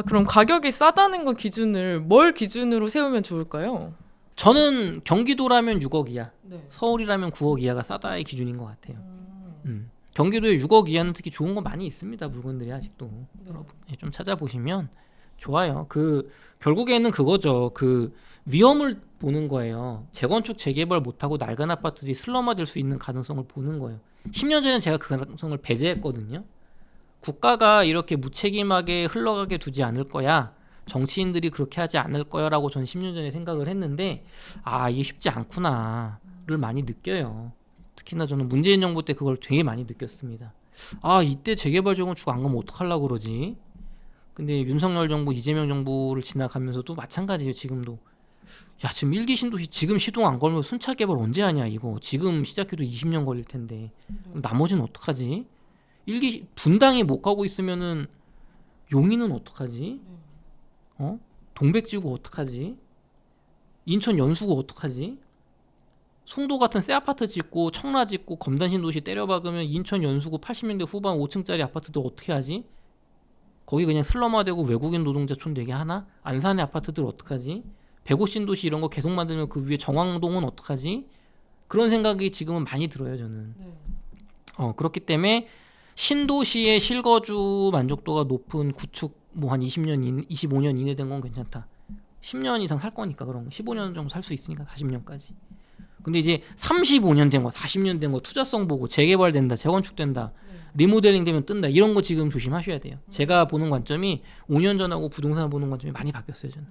그럼 가격이 싸다는 거 기준을 뭘 기준으로 세우면 좋을까요? 저는 경기도라면 6억 이하, 서울이라면 9억 이하가 싸다의 기준인 것 같아요. 경기도에 6억 이하는 특히 좋은 거 많이 있습니다. 물건들이 아직도 여러분 좀 찾아보시면 좋아요. 결국에는 그거죠. 위험을 보는 거예요. 재건축 재개발 못하고 낡은 아파트들이 슬럼화될 수 있는 가능성을 보는 거예요. 10년 전에 제가 그 가능성을 배제했거든요. 국가가 이렇게 무책임하게 흘러가게 두지 않을 거야. 정치인들이 그렇게 하지 않을 거야 라고 저는 10년 전에 생각을 했는데 이게 쉽지 않구나를 많이 느껴요. 특히나 저는 문재인 정부 때 그걸 되게 많이 느꼈습니다. 이때 재개발 재건축 안 가면 어떡하려고 그러지? 근데 윤석열 정부, 이재명 정부를 지나가면서도 마찬가지예요. 지금도 지금 1기 신도시 지금 시동 안 걸면 순차 개발 언제 하냐 이거. 지금 시작해도 20년 걸릴 텐데 그럼 나머지는 어떡하지? 1기 분당에 못 가고 있으면은 용인은 어떡하지? 동백지구 어떡하지? 인천 연수구 어떡하지? 송도 같은 새 아파트 짓고 청라 짓고 검단 신도시 때려박으면 인천 연수구 80년대 후반 5층짜리 아파트들 어떻게 하지? 거기 그냥 슬럼화되고 외국인 노동자촌 되게 하나? 안산의 아파트들 어떡하지? 105 신도시 이런 거 계속 만들면 그 위에 정왕동은 어떡하지? 그런 생각이 지금은 많이 들어요 저는. 그렇기 때문에 신도시의 실거주 만족도가 높은 구축 한 20년, 25년 이내 된 건 괜찮다. 10년 이상 살 거니까 그런 거 15년 정도 살 수 있으니까 40년까지. 근데 이제 35년 된 거, 40년 된 거 투자성 보고 재개발된다, 재건축된다, 리모델링 되면 뜬다 이런 거 지금 조심하셔야 돼요. 제가 보는 관점이 5년 전하고 부동산 보는 관점이 많이 바뀌었어요 저는.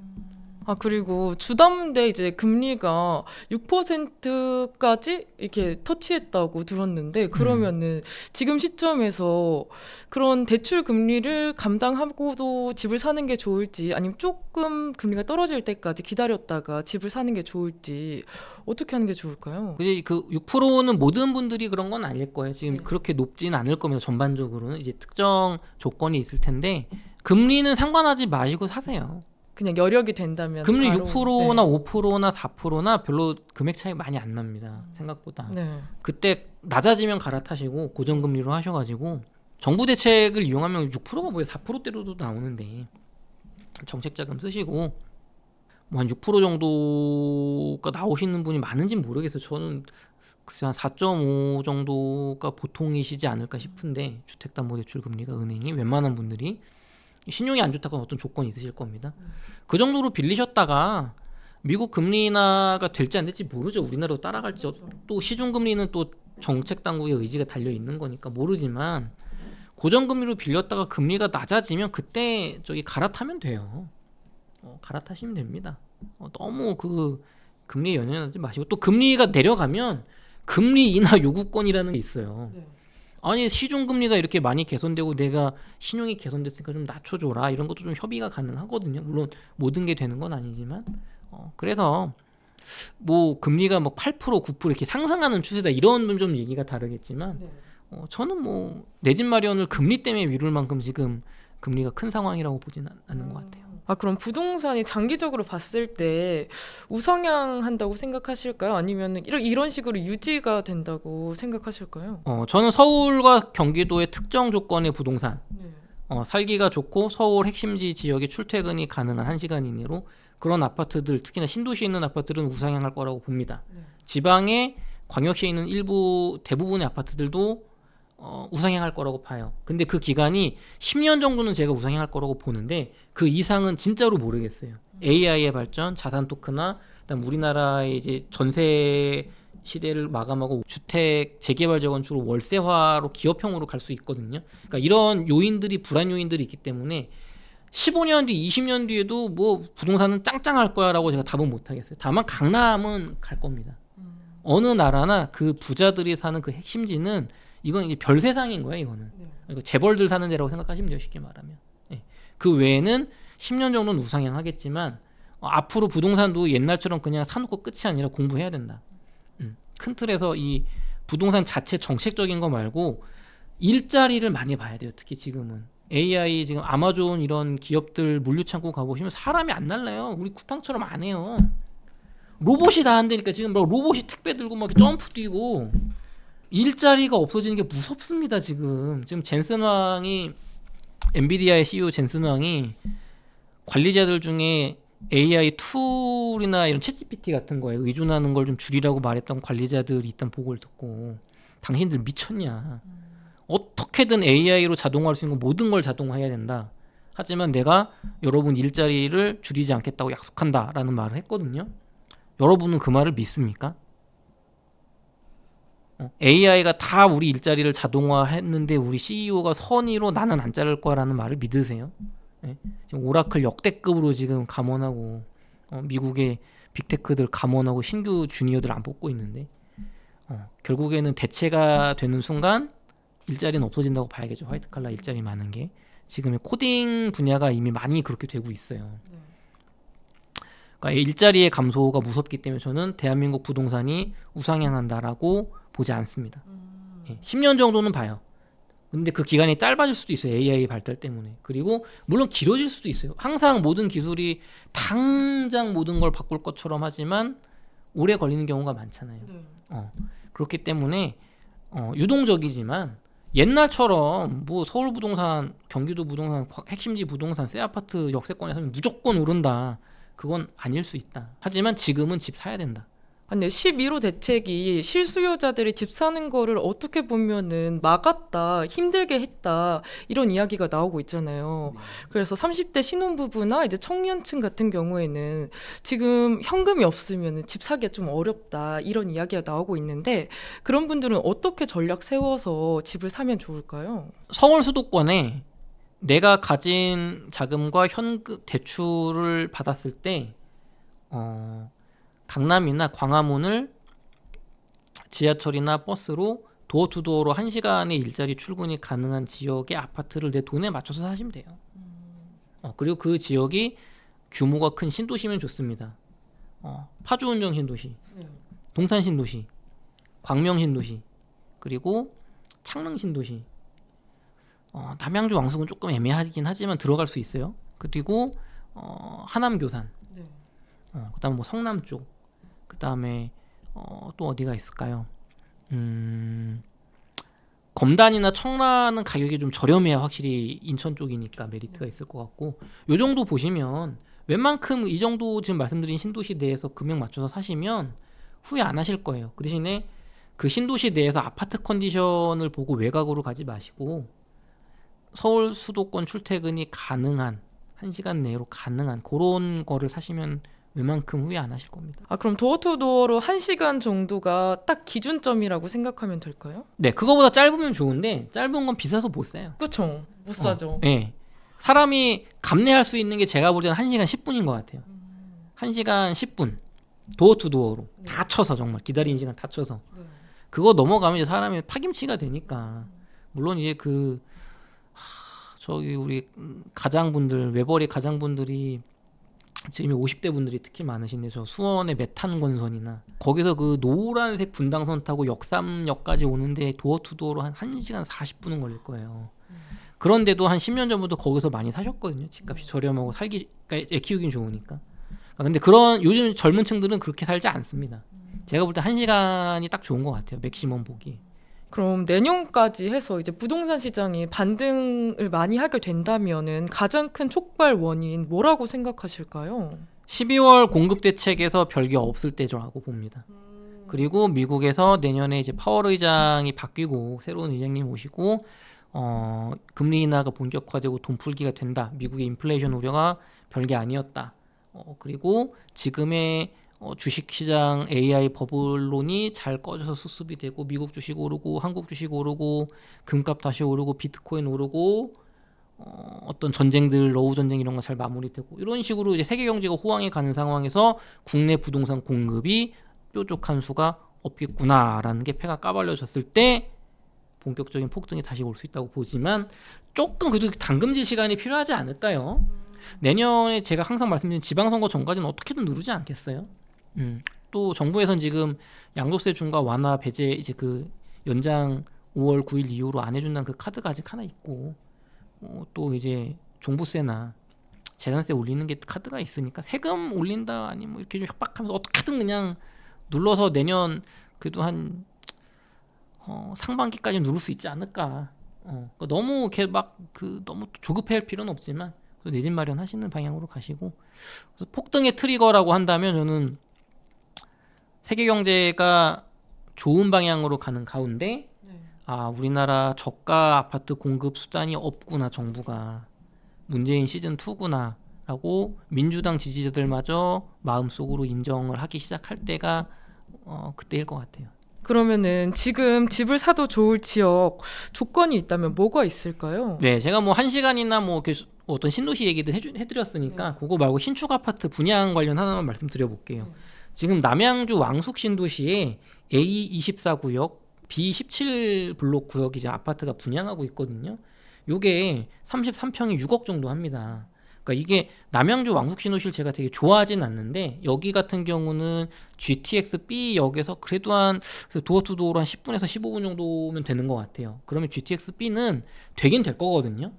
그리고 주담대 이제 금리가 6%까지 이렇게 터치했다고 들었는데 그러면은 지금 시점에서 그런 대출 금리를 감당하고도 집을 사는 게 좋을지 아니면 조금 금리가 떨어질 때까지 기다렸다가 집을 사는 게 좋을지 어떻게 하는 게 좋을까요? 근데 그 6%는 모든 분들이 그런 건 아닐 거예요. 지금 그렇게 높지는 않을 겁니다. 전반적으로는 이제 특정 조건이 있을 텐데 금리는 상관하지 마시고 사세요. 그냥 여력이 된다면 금리 바로, 6%나 5%나 4%나 별로 금액 차이 많이 안 납니다. 생각보다. 그때 낮아지면 갈아타시고 고정금리로 하셔가지고 정부 대책을 이용하면 6%가 뭐예요? 4%대로도 나오는데 정책자금 쓰시고 한 6% 정도가 나오시는 분이 많은지는 모르겠어요. 저는 글쎄 한 4.5 정도가 보통이시지 않을까 싶은데 주택담보대출 금리가 은행이 웬만한 분들이 신용이 안 좋다거나 어떤 조건이 있으실 겁니다. 그 정도로 빌리셨다가 미국 금리 인하가 될지 안 될지 모르죠. 우리나라도 따라갈지. 또 시중금리는 또 정책 당국의 의지가 달려 있는 거니까 모르지만 고정금리로 빌렸다가 금리가 낮아지면 그때 저기 갈아타면 돼요. 갈아타시면 됩니다. 너무 그 금리에 연연하지 마시고, 또 금리가 내려가면 금리 인하 요구권이라는 게 있어요. 네. 아니 시중금리가 이렇게 많이 개선되고 내가 신용이 개선됐으니까 좀 낮춰줘라, 이런 것도 좀 협의가 가능하거든요. 물론 모든 게 되는 건 아니지만 그래서 뭐 금리가 뭐 8% 9% 이렇게 상승하는 추세다 이런 좀 얘기가 다르겠지만 네. 저는 뭐 내 집 마련을 금리 때문에 미룰 만큼 지금 금리가 큰 상황이라고 보지는 않는 것 같아요. 그럼 부동산이 장기적으로 봤을 때 우상향한다고 생각하실까요? 아니면 이런 식으로 유지가 된다고 생각하실까요? 저는 서울과 경기도의 특정 조건의 부동산, 네. 살기가 좋고 서울 핵심지 지역에 출퇴근이 가능한 1시간 이내로 그런 아파트들, 특히나 신도시에 있는 아파트들은 우상향할 거라고 봅니다. 네. 지방에 광역시에 있는 대부분의 아파트들도 우상향할 거라고 봐요. 근데 그 기간이 10년 정도는 제가 우상향할 거라고 보는데 그 이상은 진짜로 모르겠어요. AI의 발전, 자산 토크나 그다음 우리나라의 이제 전세 시대를 마감하고 주택 재개발 재건축으로 월세화로 기업형으로 갈 수 있거든요. 그러니까 이런 요인들이, 불안 요인들이 있기 때문에 15년 뒤, 20년 뒤에도 뭐 부동산은 짱짱할 거야라고 제가 답은 못 하겠어요. 다만 강남은 갈 겁니다. 어느 나라나 그 부자들이 사는 그 핵심지는 이건 이게 별 세상인 거예요. 이거는 이거 재벌들 사는 데라고 생각하시면 돼요. 쉽게 말하면. 그 외에는 10년 정도는 우상향하겠지만 앞으로 부동산도 옛날처럼 그냥 사놓고 끝이 아니라 공부해야 된다. 큰 틀에서 이 부동산 자체 정책적인 거 말고 일자리를 많이 봐야 돼요. 특히 지금은 AI, 지금 아마존 이런 기업들 물류창고 가보시면 사람이 안 날라요. 우리 쿠팡처럼 안 해요. 로봇이 다 한다니까. 지금 막 로봇이 택배 들고 막 점프 뛰고 일자리가 없어지는 게 무섭습니다. 지금 젠슨 왕이, 엔비디아의 CEO 젠슨 왕이 관리자들 중에 AI 툴이나 이런 챗GPT 같은 거에 의존하는 걸 좀 줄이라고 말했던 관리자들이 있다는 보고를 듣고, 당신들 미쳤냐, 어떻게든 AI로 자동화할 수 있는 모든 걸 자동화해야 된다, 하지만 내가 여러분 일자리를 줄이지 않겠다고 약속한다라는 말을 했거든요. 여러분은 그 말을 믿습니까? AI가 다 우리 일자리를 자동화했는데 우리 CEO가 선의로 나는 안 자를 거라는 말을 믿으세요? 지금 오라클 역대급으로 지금 감원하고 미국의 빅테크들 감원하고 신규 주니어들 안 뽑고 있는데 결국에는 대체가 되는 순간 일자리는 없어진다고 봐야겠죠. 화이트 칼라 일자리 많은 게 지금의 코딩 분야가 이미 많이 그렇게 되고 있어요. 그러니까 일자리의 감소가 무섭기 때문에 저는 대한민국 부동산이 우상향한다라고 보지 않습니다. 10년 정도는 봐요. 근데 그 기간이 짧아질 수도 있어요. AI 발달 때문에. 그리고 물론 길어질 수도 있어요. 항상 모든 기술이 당장 모든 걸 바꿀 것처럼 하지만 오래 걸리는 경우가 많잖아요. 그렇기 때문에 유동적이지만 옛날처럼 뭐 서울 부동산, 경기도 부동산, 핵심지 부동산, 새 아파트 역세권에서 무조건 오른다, 그건 아닐 수 있다. 하지만 지금은 집 사야 된다. 근데 11호 대책이 실수요자들이 집 사는 거를 어떻게 보면은 막았다, 힘들게 했다, 이런 이야기가 나오고 있잖아요. 그래서 30대 신혼부부나 이제 청년층 같은 경우에는 지금 현금이 없으면 집 사기가 좀 어렵다, 이런 이야기가 나오고 있는데 그런 분들은 어떻게 전략 세워서 집을 사면 좋을까요? 서울 수도권에 내가 가진 자금과 현금 대출을 받았을 때 강남이나 광화문을 지하철이나 버스로 도어투도어로 1시간의 일자리 출근이 가능한 지역의 아파트를 내 돈에 맞춰서 사시면 돼요. 그리고 그 지역이 규모가 큰 신도시면 좋습니다. 파주운정 신도시, 동산 신도시, 광명 신도시, 그리고 창릉 신도시, 남양주 왕숙은 조금 애매하긴 하지만 들어갈 수 있어요. 그리고 하남 교산, 그다음에 뭐 성남 쪽, 그다음에 또 어디가 있을까요? 검단이나 청라는 가격이 좀 저렴해야 확실히 인천 쪽이니까 메리트가 있을 것 같고, 요 정도 보시면 웬만큼 이 정도 지금 말씀드린 신도시 내에서 금액 맞춰서 사시면 후회 안 하실 거예요. 그 대신에 그 신도시 내에서 아파트 컨디션을 보고 외곽으로 가지 마시고 서울 수도권 출퇴근이 가능한 1시간 내로 가능한 그런 거를 사시면 웬만큼 후회 안 하실 겁니다. 아, 그럼 도어투도어로 1시간 정도가 딱 기준점이라고 생각하면 될까요? 네, 그거보다 짧으면 좋은데 짧은 건 비싸서 못 사요. 그쵸. 못 사죠. 네. 사람이 감내할 수 있는 게 제가 볼 때는 1시간 10분인 것 같아요. 1시간 10분 도어 투 도어로 다 쳐서 정말 기다리는 시간 다 쳐서 그거 넘어가면 이제 사람이 파김치가 되니까 물론 이제 저기 우리 가장분들 외벌이 가장분들이 지금 50대 분들이 특히 많으신데 저 수원의 메탄 건선이나 거기서 그 노란색 분당선 타고 역삼역까지 오는데 도어 투 도어로 한 1시간 40분은 걸릴 거예요. 그런데도 한 10년 전부터 거기서 많이 사셨거든요. 집값이 저렴하고 그러니까 애 키우긴 좋으니까. 근데 그런 요즘 젊은 층들은 그렇게 살지 않습니다. 제가 볼 때 1시간이 딱 좋은 것 같아요. 맥시멈 보기. 그럼 내년까지 해서 이제 부동산 시장이 반등을 많이 하게 된다면은 가장 큰 촉발 원인 뭐라고 생각하실까요? 12월 공급 대책에서 별게 없을 때라고 봅니다. 그리고 미국에서 내년에 이제 파월 의장이 바뀌고 새로운 의장님 오시고 금리 인하가 본격화되고 돈 풀기가 된다. 미국의 인플레이션 우려가 별게 아니었다. 그리고 지금의 주식시장 AI 버블론이 잘 꺼져서 수습이 되고 미국 주식 오르고 한국 주식 오르고 금값 다시 오르고 비트코인 오르고 어떤 전쟁들 러우 전쟁 이런 거 잘 마무리되고 이런 식으로 이제 세계 경제가 호황에 가는 상황에서 국내 부동산 공급이 뾰족한 수가 없겠구나라는 게 폐가 까발려졌을 때 본격적인 폭등이 다시 올 수 있다고 보지만 조금 그래도 당금질 시간이 필요하지 않을까요? 내년에 제가 항상 말씀드린 지방선거 전까지는 어떻게든 누르지 않겠어요? 또 정부에선 지금 양도세 중과 완화 배제 이제 그 연장 5월 9일 이후로 안 해준다는 그 카드가 아직 하나 있고 또 이제 종부세나 재산세 올리는 게 카드가 있으니까 세금 올린다 아니 뭐 이렇게 좀 협박하면서 어떻게든 그냥 눌러서 내년 그래도 한 상반기까지 누를 수 있지 않을까. 너무 이렇게 너무 조급해할 필요는 없지만 내 집 마련하시는 방향으로 가시고 그래서 폭등의 트리거라고 한다면 저는 세계 경제가 좋은 방향으로 가는 가운데 우리나라 저가 아파트 공급 수단이 없구나 정부가 문재인 시즌 2구나 라고 민주당 지지자들마저 마음속으로 인정을 하기 시작할 때가 그때일 것 같아요. 그러면은 지금 집을 사도 좋을 지역 조건이 있다면 뭐가 있을까요? 네, 제가 뭐 1시간이나 뭐 어떤 신도시 얘기들 해드렸으니까 그거 말고 신축 아파트 분양 관련 하나만 말씀드려볼게요. 지금 남양주 왕숙 신도시에 A24구역, B17 블록 구역 이제 아파트가 분양하고 있거든요. 요게 33평이 6억 정도 합니다. 그러니까 이게 남양주 왕숙 신도시를 제가 되게 좋아하진 않는데 여기 같은 경우는 GTX B역에서 그래도 한 도어투도어로 한 10분에서 15분 정도면 되는 것 같아요. 그러면 GTX B는 되긴 될 거거든요.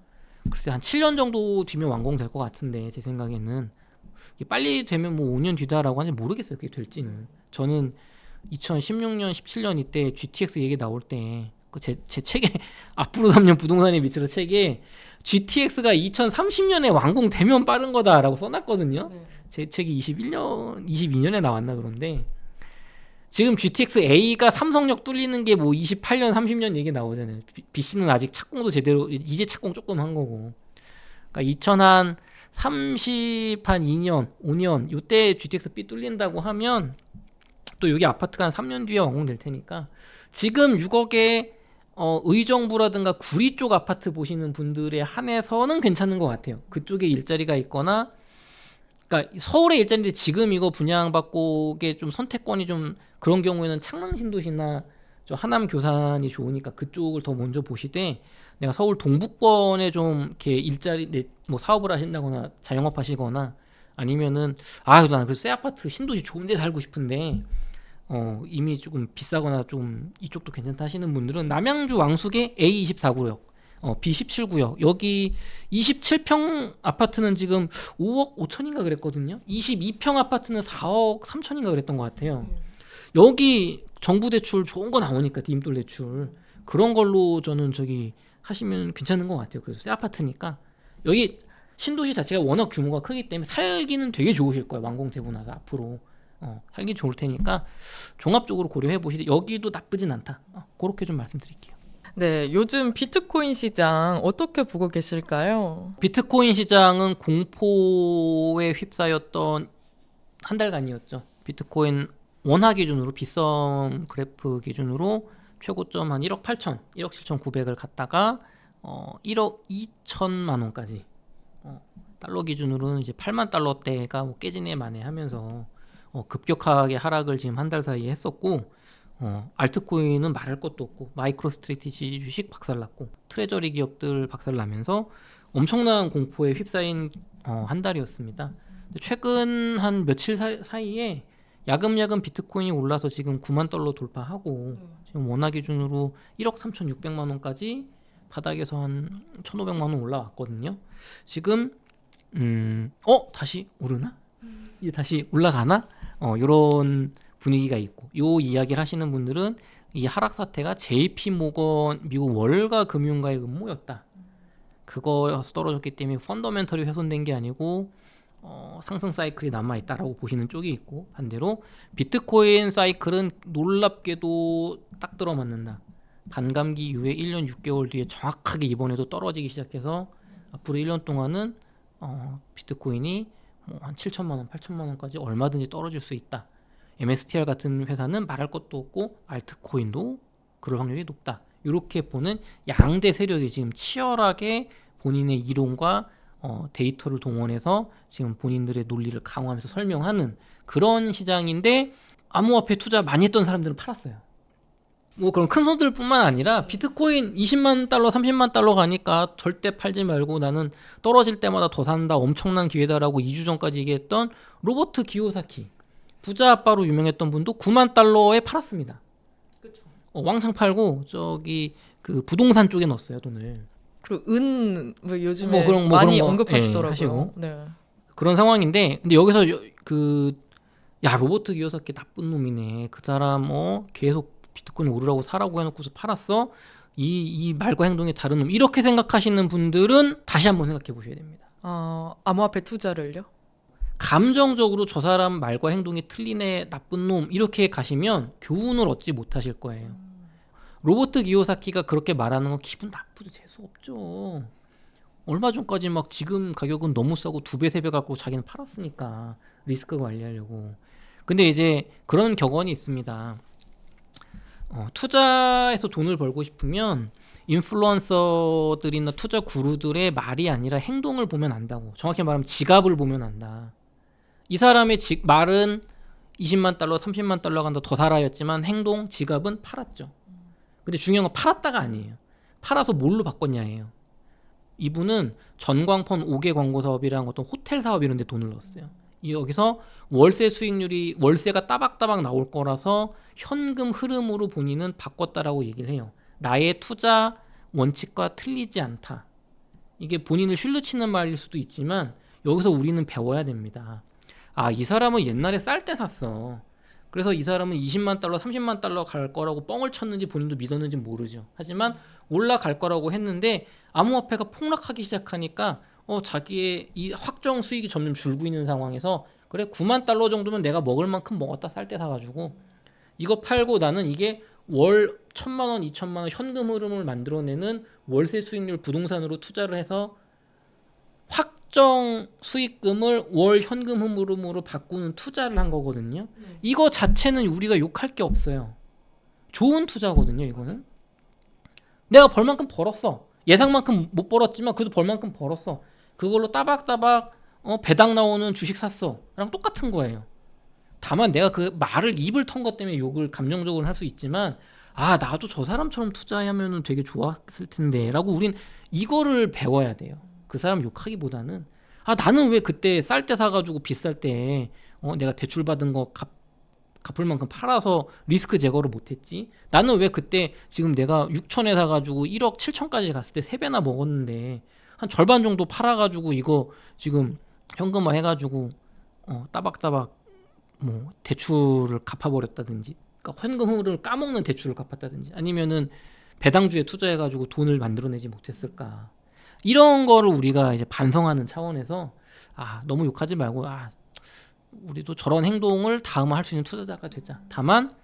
글쎄 한 7년 정도 뒤면 완공될 것 같은데 제 생각에는 빨리 되면 뭐 5년 뒤다라고 하는지 모르겠어요. 그게 될지는. 저는 2016년 17년 이때 GTX 얘기 나올 때 제 책에 앞으로 3년 부동산의 빛으로 책에 GTX가 2030년에 완공되면 빠른 거다라고 써놨거든요. 제 책이 22년에 나왔나 그런데 지금 GTX A가 삼성역 뚫리는 게 뭐 28년 30년 얘기 나오잖아요. BC는 아직 착공도 제대로 이제 착공 조금 한 거고. 그러니까 2030한 2년 5년 요때 GTX B 뚫린다고 하면 또 여기 아파트가 한 3년 뒤에 완공될 테니까 지금 6억에 의정부라든가 구리 쪽 아파트 보시는 분들에 한해서는 괜찮은 것 같아요. 그쪽에 일자리가 있거나 그러니까 서울의 일자리인데 지금 이거 분양받고 게 좀 선택권이 좀 그런 경우에는 창릉 신도시나 저 하남 교산이 좋으니까 그쪽을 더 먼저 보시되 내가 서울 동북권에 좀 이렇게 일자리 뭐 사업을 하신다거나 자영업 하시거나 아니면은 나는 그래도 새 아파트 신도시 좋은 데 살고 싶은데 이미 조금 비싸거나 좀 이쪽도 괜찮다 하시는 분들은 남양주 왕숙의 A24구역 B17구역 여기 27평 아파트는 지금 5억 5천인가 그랬거든요. 22평 아파트는 4억 3천인가 그랬던 것 같아요. 여기 정부 대출 좋은 거 나오니까 디임돌 대출 그런 걸로 저는 저기 하시면 괜찮은 것 같아요. 그래서 새 아파트니까 여기 신도시 자체가 워낙 규모가 크기 때문에 살기는 되게 좋으실 거예요. 완공되고 나서 앞으로 살기 좋을 테니까 종합적으로 고려해 보시되 여기도 나쁘진 않다. 그렇게 좀 말씀드릴게요. 네, 요즘 비트코인 시장 어떻게 보고 계실까요? 비트코인 시장은 공포에 휩싸였던 한 달간이었죠. 비트코인 원화 기준으로 빗썸 그래프 기준으로 최고점 한 1억 8천, 1억 7천 9백을 갔다가 1억 2천만 원까지 달러 기준으로는 이제 8만 달러대가 뭐 깨지네 마네 하면서 급격하게 하락을 지금 한 달 사이에 했었고 알트코인은 말할 것도 없고 마이크로 스트래티지 주식 박살났고 트레저리 기업들 박살나면서 엄청난 공포에 휩싸인 한 달이었습니다. 최근 한 며칠 사이에 야금야금 비트코인이 올라서 지금 9만 달러 돌파하고 지금 원화 기준으로 1억 3,600만 원까지 바닥에서 한 1,500만 원 올라왔거든요. 지금 다시 오르나? 이제 다시 올라가나? 요런 분위기가 있고 요 이야기를 하시는 분들은 이 하락 사태가 JP 모건 미국 월가 금융가의 음모였다. 그거여서 떨어졌기 때문에 펀더멘털이 훼손된 게 아니고 상승 사이클이 남아있다라고 보시는 쪽이 있고 반대로 비트코인 사이클은 놀랍게도 딱 들어맞는다. 반감기 이후에 1년 6개월 뒤에 정확하게 이번에도 떨어지기 시작해서 앞으로 1년 동안은 비트코인이 한 7천만 원, 8천만 원까지 얼마든지 떨어질 수 있다. MSTR 같은 회사는 말할 것도 없고 알트코인도 그럴 확률이 높다. 이렇게 보는 양대 세력이 지금 치열하게 본인의 이론과 데이터를 동원해서 지금 본인들의 논리를 강화하면서 설명하는 그런 시장인데 암호화폐 투자 많이 했던 사람들은 팔았어요. 뭐 그런 큰 손들뿐만 아니라 비트코인 20만 달러, 30만 달러 가니까 절대 팔지 말고 나는 떨어질 때마다 더 산다, 엄청난 기회다라고 2주 전까지 얘기했던 로버트 기요사키 부자 아빠로 유명했던 분도 9만 달러에 팔았습니다. 그렇죠. 왕창 팔고 저기 그 부동산 쪽에 넣었어요 돈을. 그리고 뭐 요즘에 그런 많이 거, 언급하시더라고요. 하시고. 네. 그런 상황인데 근데 여기서 로버트 기요사키 나쁜 놈이네. 그 사람 계속 비트코인 오르라고 사라고 해놓고서 팔았어. 이 말과 행동이 다른 놈. 이렇게 생각하시는 분들은 다시 한번 생각해 보셔야 됩니다. 암호화폐 투자를요? 감정적으로 저 사람 말과 행동이 틀리네, 나쁜 놈 이렇게 가시면 교훈을 얻지 못하실 거예요. 로버트 기요사키가 그렇게 말하는 건 기분 나쁘죠. 재수 없죠. 얼마 전까지 막 지금 가격은 너무 싸고 2배, 3배 갖고 자기는 팔았으니까 리스크 관리하려고. 근데 이제 그런 격언이 있습니다. 투자해서 돈을 벌고 싶으면 인플루언서들이나 투자 구루들의 말이 아니라 행동을 보면 안다고. 정확히 말하면 지갑을 보면 안다. 이 사람의 말은 20만 달러, 30만 달러 간다 더 살아였지만 행동, 지갑은 팔았죠. 근데 중요한 건 팔았다가 아니에요. 팔아서 뭘로 바꿨냐예요. 이분은 전광펀 5개 광고 사업이랑 어떤 호텔 사업 이런 데 돈을 넣었어요. 여기서 월세 수익률이 월세가 따박따박 나올 거라서 현금 흐름으로 본인은 바꿨다라고 얘기를 해요. 나의 투자 원칙과 틀리지 않다. 이게 본인을 쉴드 치는 말일 수도 있지만 여기서 우리는 배워야 됩니다. 이 사람은 옛날에 쌀 때 샀어. 그래서 이 사람은 20만 달러, 30만 달러 갈 거라고 뻥을 쳤는지 본인도 믿었는지 모르죠. 하지만 올라갈 거라고 했는데 암호화폐가 폭락하기 시작하니까 자기의 이 확정 수익이 점점 줄고 있는 상황에서 그래 9만 달러 정도면 내가 먹을 만큼 먹었다 쌀 때 사가지고 이거 팔고 나는 이게 월 1,000만 원, 2,000만 원 현금 흐름을 만들어내는 월세 수익률 부동산으로 투자를 해서 확정 수익금을 월 현금 흐름으로 바꾸는 투자를 한 거거든요. 이거 자체는 우리가 욕할 게 없어요. 좋은 투자거든요. 이거는 내가 벌 만큼 벌었어. 예상만큼 못 벌었지만 그래도 벌 만큼 벌었어. 그걸로 따박따박 배당 나오는 주식 샀어 랑 똑같은 거예요. 다만 내가 그 말을 입을 턴 것 때문에 욕을 감정적으로 할 수 있지만 나도 저 사람처럼 투자하면 되게 좋았을 텐데 라고 우린 이거를 배워야 돼요. 그 사람 욕하기보다는 나는 왜 그때 쌀 때 사가지고 비쌀 때 내가 대출 받은 거 갚을 만큼 팔아서 리스크 제거를 못했지. 나는 왜 그때 지금 내가 6천에 사가지고 1억 7천까지 갔을 때 3배나 먹었는데 한 절반 정도 팔아가지고 이거 지금 현금화 해가지고 따박따박 뭐 대출을 갚아버렸다든지, 그러니까 현금을 까먹는 대출을 갚았다든지, 아니면은 배당주에 투자해가지고 돈을 만들어내지 못했을까. 이런 거를 우리가 이제 반성하는 차원에서 너무 욕하지 말고 우리도 저런 행동을 다음에 할 수 있는 투자자가 되자. 다만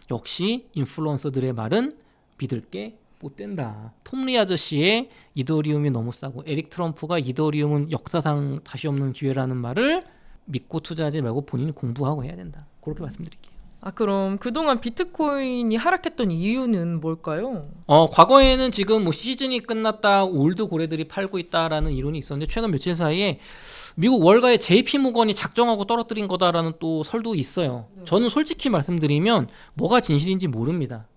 역시 인플루언서들의 말은 믿을 게 못 된다. 톰리 아저씨의 이더리움이 너무 싸고 에릭 트럼프가 이더리움은 역사상 다시 없는 기회라는 말을 믿고 투자하지 말고 본인이 공부하고 해야 된다. 그렇게 말씀드릴게요. 그럼 그동안 비트코인이 하락했던 이유는 뭘까요? 과거에는 지금 뭐 시즌이 끝났다, 올드 고래들이 팔고 있다라는 이론이 있었는데 최근 며칠 사이에 미국 월가의 JP 모건이 작정하고 떨어뜨린 거다라는 또 설도 있어요. 저는 솔직히 말씀드리면 뭐가 진실인지 모릅니다.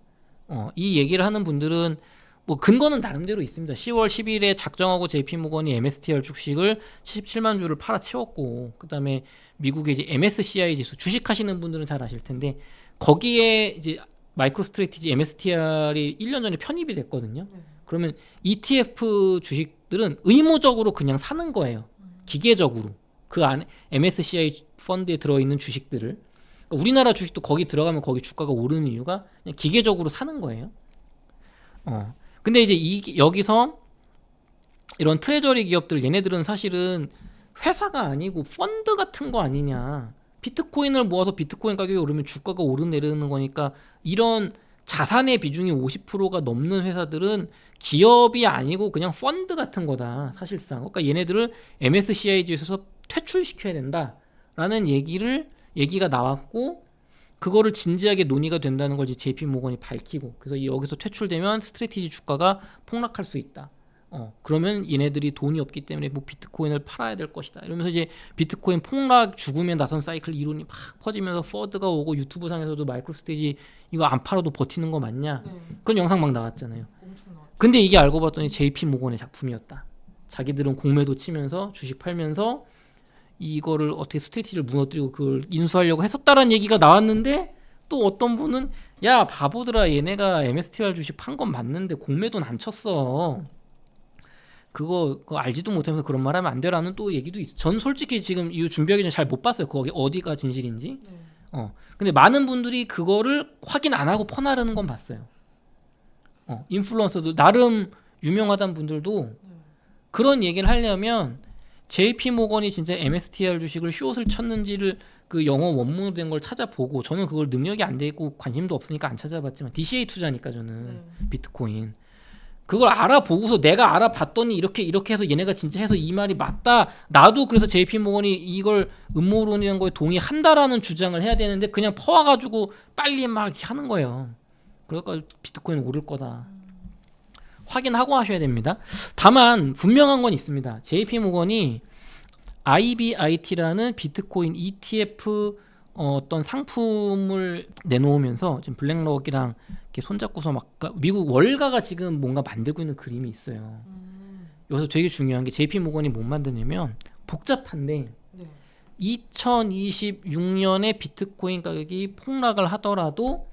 이 얘기를 하는 분들은 뭐 근거는 나름대로 있습니다. 10월 10일에 작정하고 JP 모건이 MSTR 주식을 77만 주를 팔아치웠고, 그다음에 미국의 이제 MSCI 지수 주식하시는 분들은 잘 아실 텐데 거기에 이제 마이크로 스트래티지 MSTR이 1년 전에 편입이 됐거든요. 그러면 ETF 주식들은 의무적으로 그냥 사는 거예요. 기계적으로 그 안에 MSCI 펀드에 들어있는 주식들을, 그러니까 우리나라 주식도 거기 들어가면 거기 주가가 오르는 이유가 그냥 기계적으로 사는 거예요. 근데 이제 여기서 이런 트레저리 기업들, 얘네들은 사실은 회사가 아니고 펀드 같은 거 아니냐. 비트코인을 모아서 비트코인 가격이 오르면 주가가 오르내리는 거니까 이런 자산의 비중이 50%가 넘는 회사들은 기업이 아니고 그냥 펀드 같은 거다, 사실상. 그러니까 얘네들을 MSCI 지수에서 퇴출시켜야 된다라는 얘기가 나왔고, 그거를 진지하게 논의가 된다는 걸 이제 JP 모건이 밝히고, 그래서 여기서 퇴출되면 스트래티지 주가가 폭락할 수 있다. 그러면 얘네들이 돈이 없기 때문에 뭐 비트코인을 팔아야 될 것이다, 이러면서 이제 비트코인 폭락 죽음에 나선 사이클 이론이 막 퍼지면서 퍼드가 오고, 유튜브 상에서도 마이크로 스테이지 이거 안 팔아도 버티는 거 맞냐, 그런 영상 막 나왔잖아요. 근데 이게 알고 봤더니 JP 모건의 작품이었다. 자기들은 공매도 치면서 주식 팔면서 이거를 어떻게 스트래티지를 무너뜨리고 그걸 인수하려고 했었다라는 얘기가 나왔는데, 또 어떤 분은 야 바보들아, 얘네가 MSTR 주식 판 건 맞는데 공매도는 안 쳤어, 그거 알지도 못하면서 그런 말 하면 안 되라는 또 얘기도 있어. 전 솔직히 지금 이거 준비하기 전에 잘 못 봤어요, 거기 어디가 진실인지. 근데 많은 분들이 그거를 확인 안 하고 퍼나르는 건 봤어요. 인플루언서도 나름 유명하다는 분들도 그런 얘기를 하려면 JP 모건이 진짜 MSTR 주식을 숏을 쳤는지를 그 영어 원문으로 된 걸 찾아보고, 저는 그걸 능력이 안 돼 있고 관심도 없으니까 안 찾아봤지만 DCA 투자니까 저는 비트코인 그걸 알아보고서 내가 알아봤더니 이렇게 해서 얘네가 진짜 해서 이 말이 맞다, 나도 그래서 JP 모건이 이걸 음모론이라는 거에 동의한다라는 주장을 해야 되는데 그냥 퍼와가지고 빨리 막 이렇게 하는 거예요. 그러니까 비트코인 오를 거다, 확인하고 하셔야 됩니다. 다만 분명한 건 있습니다. JP 모건이 IBIT라는 비트코인 ETF 어떤 상품을 내놓으면서 지금 블랙록이랑 이렇게 손잡고서 막, 미국 월가가 지금 뭔가 만들고 있는 그림이 있어요. 여기서 되게 중요한 게 JP 모건이 못 만드냐면 복잡한데 2026년에 비트코인 가격이 폭락을 하더라도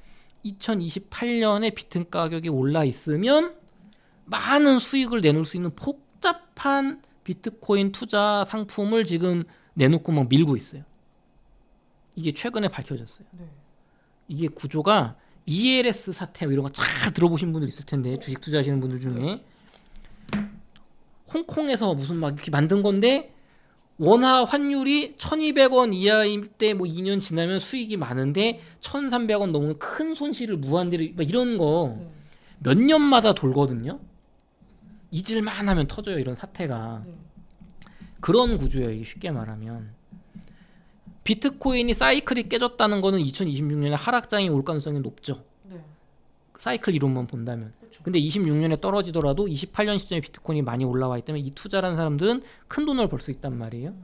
2028년에 비트코인 가격이 올라 있으면 많은 수익을 내놓을 수 있는 복잡한 비트코인 투자 상품을 지금 내놓고 막 밀고 있어요. 이게 최근에 밝혀졌어요. 이게 구조가 ELS 사태 이런 거 잘 들어보신 분들 있을 텐데, 주식 투자하시는 분들 중에 홍콩에서 무슨 막 이렇게 만든 건데 원화 환율이 1,200원 이하일 때 뭐 2년 지나면 수익이 많은데 1,300원 넘으면 큰 손실을 무한대로, 막 이런 거 몇 년마다 돌거든요. 잊을만 하면 터져요, 이런 사태가. 그런 구조예요, 이게 쉽게 말하면. 비트코인이 사이클이 깨졌다는 거는 2026년에 하락장이 올 가능성이 높죠. 사이클 이론만 본다면. 근데 26년에 떨어지더라도 28년 시점에 비트코인이 많이 올라와 있다면 이 투자라는 사람들은 큰 돈을 벌 수 있단 말이에요.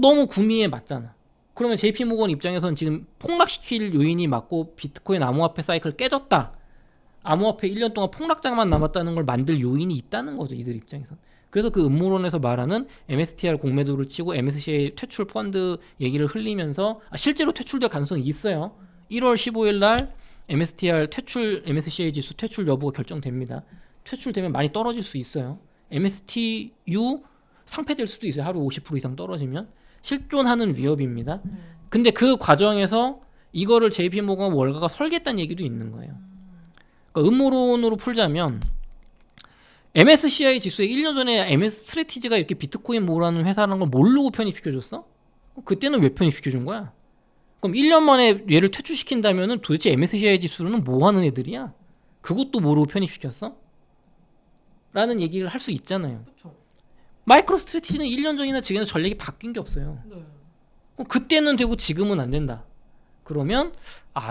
너무 구미에 맞잖아. 그러면 JP 모건 입장에서는 지금 폭락시킬 요인이 맞고 비트코인 암호화폐 사이클 깨졌다, 암호화폐 1년 동안 폭락장만 남았다는 걸 만들 요인이 있다는 거죠, 이들 입장에서. 그래서 그 음모론에서 말하는 MSTR 공매도를 치고 MSCI 퇴출 펀드 얘기를 흘리면서, 실제로 퇴출될 가능성이 있어요. 1월 15일 날 MSTR 퇴출, MSCI 지수 퇴출 여부가 결정됩니다. 퇴출되면 많이 떨어질 수 있어요. MSTU 상폐될 수도 있어요. 하루 50% 이상 떨어지면 실존하는 위협입니다. 근데 그 과정에서 이거를 JP 모건 월가가 설계했다는 얘기도 있는 거예요. 그러니까 음모론으로 풀자면 MSCI 지수에 1년 전에 MS 스트래티지가 이렇게 비트코인 모으라는 회사라는 걸 모르고 편입시켜줬어? 그때는 왜 편입시켜준 거야? 그럼 1년 만에 얘를 퇴출시킨다면은 도대체 MSCI 지수는 뭐 하는 애들이야? 그것도 모르고 편입시켰어? 라는 얘기를 할 수 있잖아요. 그쵸. 마이크로 스트래티지는 1년 전이나 지금은 전략이 바뀐 게 없어요. 그때는 되고 지금은 안 된다. 그러면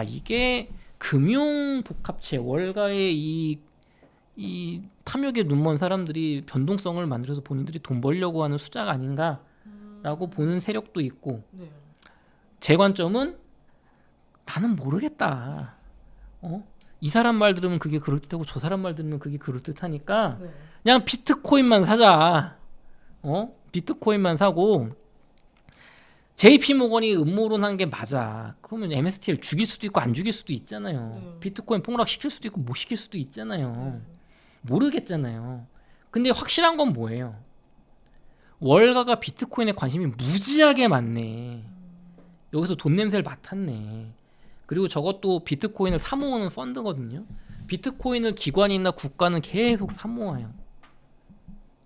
이게 금융 복합체 월가의 이 탐욕에 눈먼 사람들이 변동성을 만들어서 본인들이 돈 벌려고 하는 수작 아닌가라고 보는 세력도 있고, 제 관점은 나는 모르겠다. 이 사람 말 들으면 그게 그럴듯하고 저 사람 말 들으면 그게 그럴듯하니까 그냥 비트코인만 사자. 비트코인만 사고, JP모건이 음모론 한 게 맞아. 그러면 MST를 죽일 수도 있고 안 죽일 수도 있잖아요. 비트코인 폭락시킬 수도 있고 못 시킬 수도 있잖아요. 모르겠잖아요. 근데 확실한 건 뭐예요? 월가가 비트코인에 관심이 무지하게 많네. 여기서 돈 냄새를 맡았네. 그리고 저것도 비트코인을 사모으는 펀드거든요. 비트코인을 기관이나 국가는 계속 사모아요.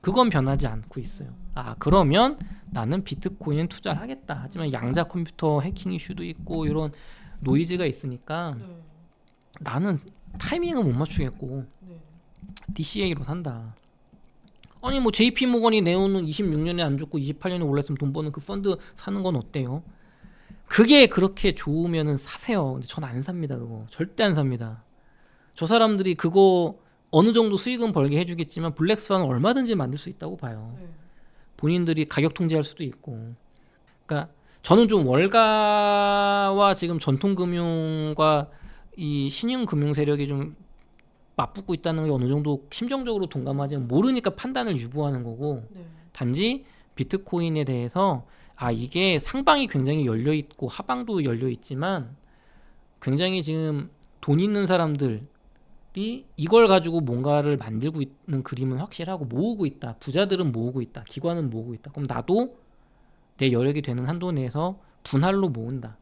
그건 변하지 않고 있어요. 그러면 나는 비트코인 투자를 하겠다. 하지만 양자 컴퓨터 해킹 이슈도 있고 이런 노이즈가 있으니까 나는 타이밍을 못 맞추겠고 DCA로 산다. 아니 뭐 JP모건이 내오는 26년에 안 좋고 28년에 올랐으면 돈 버는 그 펀드 사는 건 어때요? 그게 그렇게 좋으면은 사세요. 근데 전 안 삽니다. 그거 절대 안 삽니다. 저 사람들이 그거 어느 정도 수익은 벌게 해주겠지만 블랙스완은 얼마든지 만들 수 있다고 봐요. 본인들이 가격 통제할 수도 있고. 그러니까 저는 좀 월가와 지금 전통금융과 이 신흥금융 세력이 좀 맞붙고 있다는 게 어느 정도 심정적으로 동감하지만 모르니까 판단을 유보하는 거고, 단지 비트코인에 대해서 이게 상방이 굉장히 열려 있고 하방도 열려 있지만 굉장히 지금 돈 있는 사람들이 이걸 가지고 뭔가를 만들고 있는 그림은 확실하고 모으고 있다. 부자들은 모으고 있다. 기관은 모으고 있다. 그럼 나도 내 여력이 되는 한도 내에서 분할로 모은다.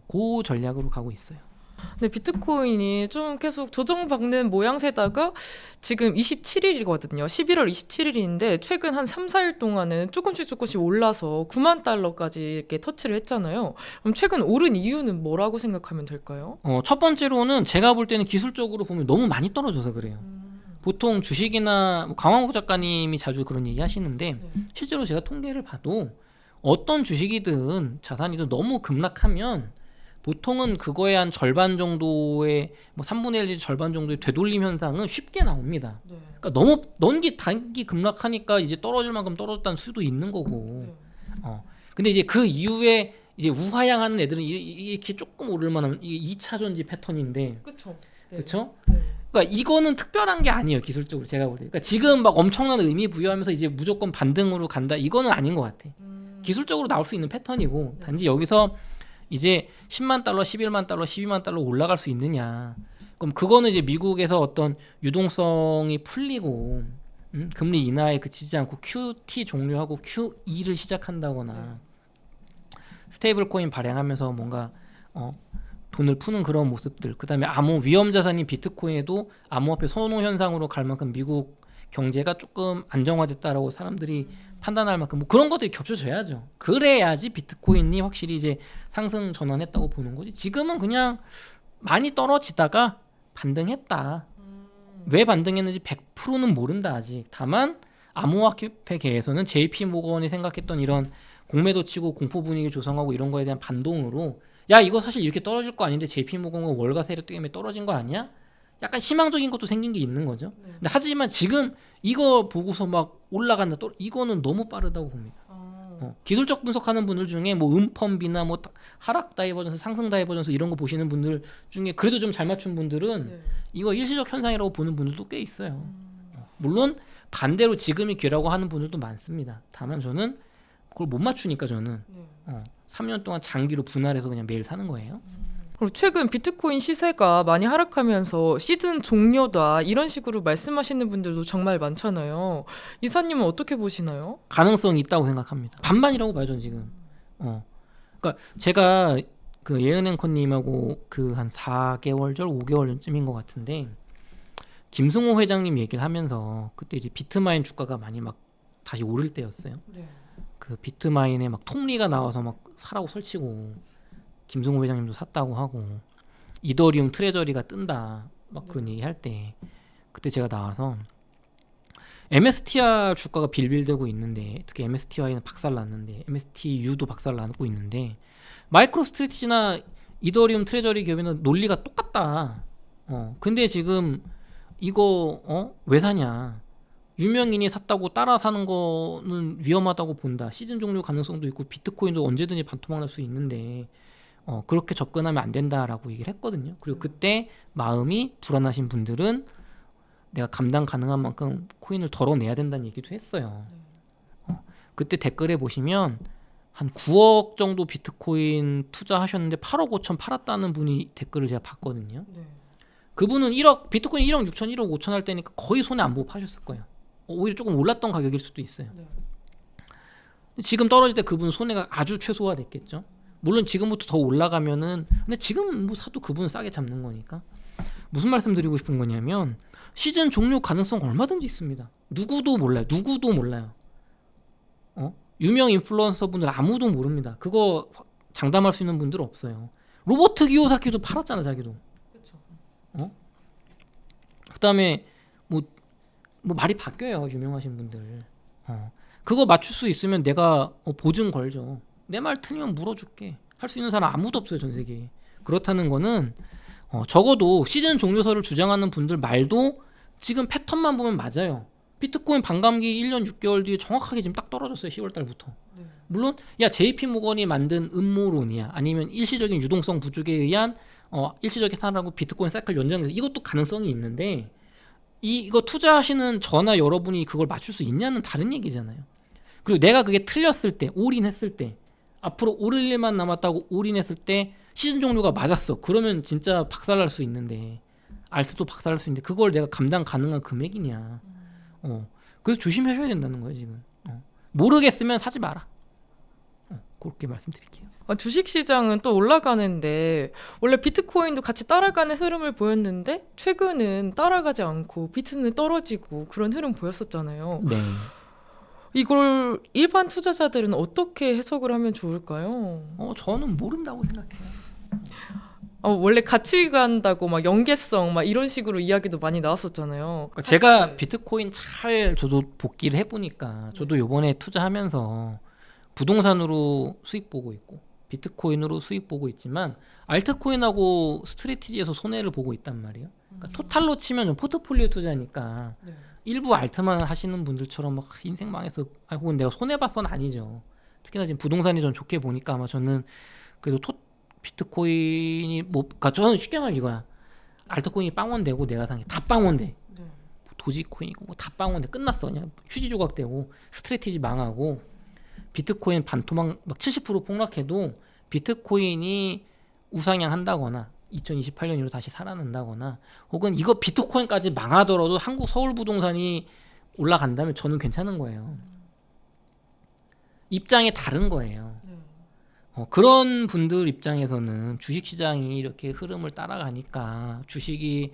그 전략으로 가고 있어요. 근데 비트코인이 좀 계속 조정받는 모양새다가 지금 27일이거든요. 11월 27일인데 최근 한 3, 4일 동안은 조금씩 올라서 9만 달러까지 이렇게 터치를 했잖아요. 그럼 최근 오른 이유는 뭐라고 생각하면 될까요? 첫 번째로는 제가 볼 때는 기술적으로 보면 너무 많이 떨어져서 그래요. 보통 주식이나 강황국 작가님이 자주 그런 얘기 하시는데 실제로 제가 통계를 봐도 어떤 주식이든 자산이든 너무 급락하면 보통은 그거에 한 절반 정도의 뭐 3분의 1 내지 절반 정도의 되돌림 현상은 쉽게 나옵니다. 그러니까 너무 단기 급락하니까 이제 떨어질 만큼 떨어졌다는 수도 있는 거고. 근데 이제 그 이후에 이제 우하향하는 애들은 이렇게 조금 오를 만한 이게 2차 전지 패턴인데. 그렇죠. 그렇죠? 그러니까 이거는 특별한 게 아니에요, 기술적으로 제가 볼 때. 그러니까 지금 막 엄청난 의미 부여하면서 이제 무조건 반등으로 간다. 이거는 아닌 것 같아. 기술적으로 나올 수 있는 패턴이고, 단지 여기서 이제 10만 달러, 11만 달러, 12만 달러 올라갈 수 있느냐. 그럼 그거는 이제 미국에서 어떤 유동성이 풀리고 금리 인하에 그치지 않고 QT 종료하고 QE를 시작한다거나 스테이블 코인 발행하면서 뭔가 돈을 푸는 그런 모습들. 그다음에 암호 위험 자산인 비트코인에도 암호화폐 선호 현상으로 갈 만큼 미국 경제가 조금 안정화됐다라고 사람들이 판단할 만큼 뭐 그런 것들이 겹쳐져야죠. 그래야지 비트코인이 확실히 이제 상승 전환했다고 보는 거지. 지금은 그냥 많이 떨어지다가 반등했다. 왜 반등했는지 100%는 모른다 아직. 다만 암호화폐계에서는 JP모건이 생각했던 이런 공매도 치고 공포 분위기 조성하고 이런 거에 대한 반동으로 야 이거 사실 이렇게 떨어질 거 아닌데 JP모건은 월가 세력 때문에 떨어진 거 아니야? 약간 희망적인 것도 생긴 게 있는 거죠. 근데 하지만 지금 이거 보고서 막 올라간다. 이거는 너무 빠르다고 봅니다. 기술적 분석하는 분들 중에 뭐 음펌비나 뭐 하락 다이버전스, 상승 다이버전스 이런 거 보시는 분들 중에 그래도 좀 잘 맞춘 분들은 이거 일시적 현상이라고 보는 분들도 꽤 있어요. 물론 반대로 지금이 기회라고 하는 분들도 많습니다. 다만 저는 그걸 못 맞추니까 저는 3년 동안 장기로 분할해서 그냥 매일 사는 거예요. 그리고 최근 비트코인 시세가 많이 하락하면서 시즌 종료다 이런 식으로 말씀하시는 분들도 정말 많잖아요. 이사님은 어떻게 보시나요? 가능성이 있다고 생각합니다. 반반이라고 봐요, 전 지금. 그러니까 제가 그 예은 앵커님하고 그 한 4개월 전, 5개월 전쯤인 것 같은데 김승호 회장님 얘기를 하면서 그때 이제 비트마인 주가가 많이 막 다시 오를 때였어요. 그 비트마인에 막 톱니가 나와서 막 사라고 설치고. 김승호 회장님도 샀다고 하고 이더리움 트레저리가 뜬다 막 그런 얘기 할 때 그때 제가 나와서 MSTR 주가가 빌빌대고 있는데, 특히 MSTI는 박살났는데, MSTU도 박살나고 있는데, 마이크로 스트래티지나 이더리움 트레저리 기업에는 논리가 똑같다. 근데 지금 이거 왜 사냐? 유명인이 샀다고 따라 사는 거는 위험하다고 본다. 시즌 종료 가능성도 있고 비트코인도 언제든지 반토막 날 수 있는데 그렇게 접근하면 안 된다라고 얘기를 했거든요. 그리고 그때 마음이 불안하신 분들은 내가 감당 가능한 만큼 코인을 덜어내야 된다는 얘기도 했어요. 그때 댓글에 보시면 한 9억 정도 비트코인 투자하셨는데 8억 5천 팔았다는 분이 댓글을 제가 봤거든요. 그분은 비트코인 1억 6천, 1억 5천 할 때니까 거의 손해 안 보고 파셨을 거예요. 오히려 조금 올랐던 가격일 수도 있어요. 지금 떨어질 때 그분 손해가 아주 최소화됐겠죠. 물론 지금부터 더 올라가면은, 근데 지금 뭐 사도 그분은 싸게 잡는 거니까. 무슨 말씀 드리고 싶은 거냐면 시즌 종료 가능성 얼마든지 있습니다. 누구도 몰라요. 유명 인플루언서 분들 아무도 모릅니다. 그거 장담할 수 있는 분들 없어요. 로버트 기요사키도 팔았잖아, 자기도. 그다음에 뭐 말이 바뀌어요, 유명하신 분들. 그거 맞출 수 있으면 내가 보증 걸죠. 내 말 틀리면 물어줄게. 할 수 있는 사람 아무도 없어요, 전 세계에. 그렇다는 거는 적어도 시즌 종료설을 주장하는 분들 말도 지금 패턴만 보면 맞아요. 비트코인 반감기 1년 6개월 뒤에 정확하게 지금 딱 떨어졌어요, 10월 달부터. 물론 JP 모건이 만든 음모론이야, 아니면 일시적인 유동성 부족에 의한 일시적인 하나라고 비트코인 사이클 연장해서, 이것도 가능성이 있는데 이거 투자하시는 저나 여러분이 그걸 맞출 수 있냐는 다른 얘기잖아요. 그리고 내가 그게 틀렸을 때, 올인했을 때, 앞으로 오를 일만 남았다고 올인했을 때 시즌 종료가 맞았어. 그러면 진짜 박살날 수 있는데, 알트도 박살날 수 있는데 그걸 내가 감당 가능한 금액이냐. 그래서 조심하셔야 된다는 거예요, 지금. 모르겠으면 사지 마라. 그렇게 말씀드릴게요. 주식시장은 또 올라가는데 원래 비트코인도 같이 따라가는 흐름을 보였는데 최근은 따라가지 않고 비트는 떨어지고 그런 흐름 보였었잖아요. 네. 이걸 일반 투자자들은 어떻게 해석을 하면 좋을까요? 저는 모른다고 생각해요. 원래 같이 간다고 막 연계성 막 이런 식으로 이야기도 많이 나왔었잖아요. 그러니까 제가 비트코인 저도 복귀를 해보니까, 저도 요번에 투자하면서 부동산으로 수익 보고 있고 비트코인으로 수익 보고 있지만 알트코인하고 스트래티지에서 손해를 보고 있단 말이에요. 그러니까 토탈로 치면 좀 포트폴리오 투자니까 일부 알트만 하시는 분들처럼 막 인생 망해서 혹은 내가 손해봤어는 아니죠. 특히나 지금 부동산이 좀 좋게 보니까 아마 저는 그래도 비트코인이 그러니까 저는 쉽게 말하면 이거야. 알트코인이 빵원되고 내가 산 게 다 빵원돼. 도지코인이고 다 빵원돼. 끝났어. 그냥 휴지 조각되고 스트래티지 망하고 비트코인 반토막 막 70% 폭락해도 비트코인이 우상향 한다거나 2028년 이후로 다시 살아난다거나, 혹은 이거 비트코인까지 망하더라도 한국 서울 부동산이 올라간다면 저는 괜찮은 거예요. 입장이 다른 거예요. 그런 분들 입장에서는 주식시장이 이렇게 흐름을 따라가니까, 주식이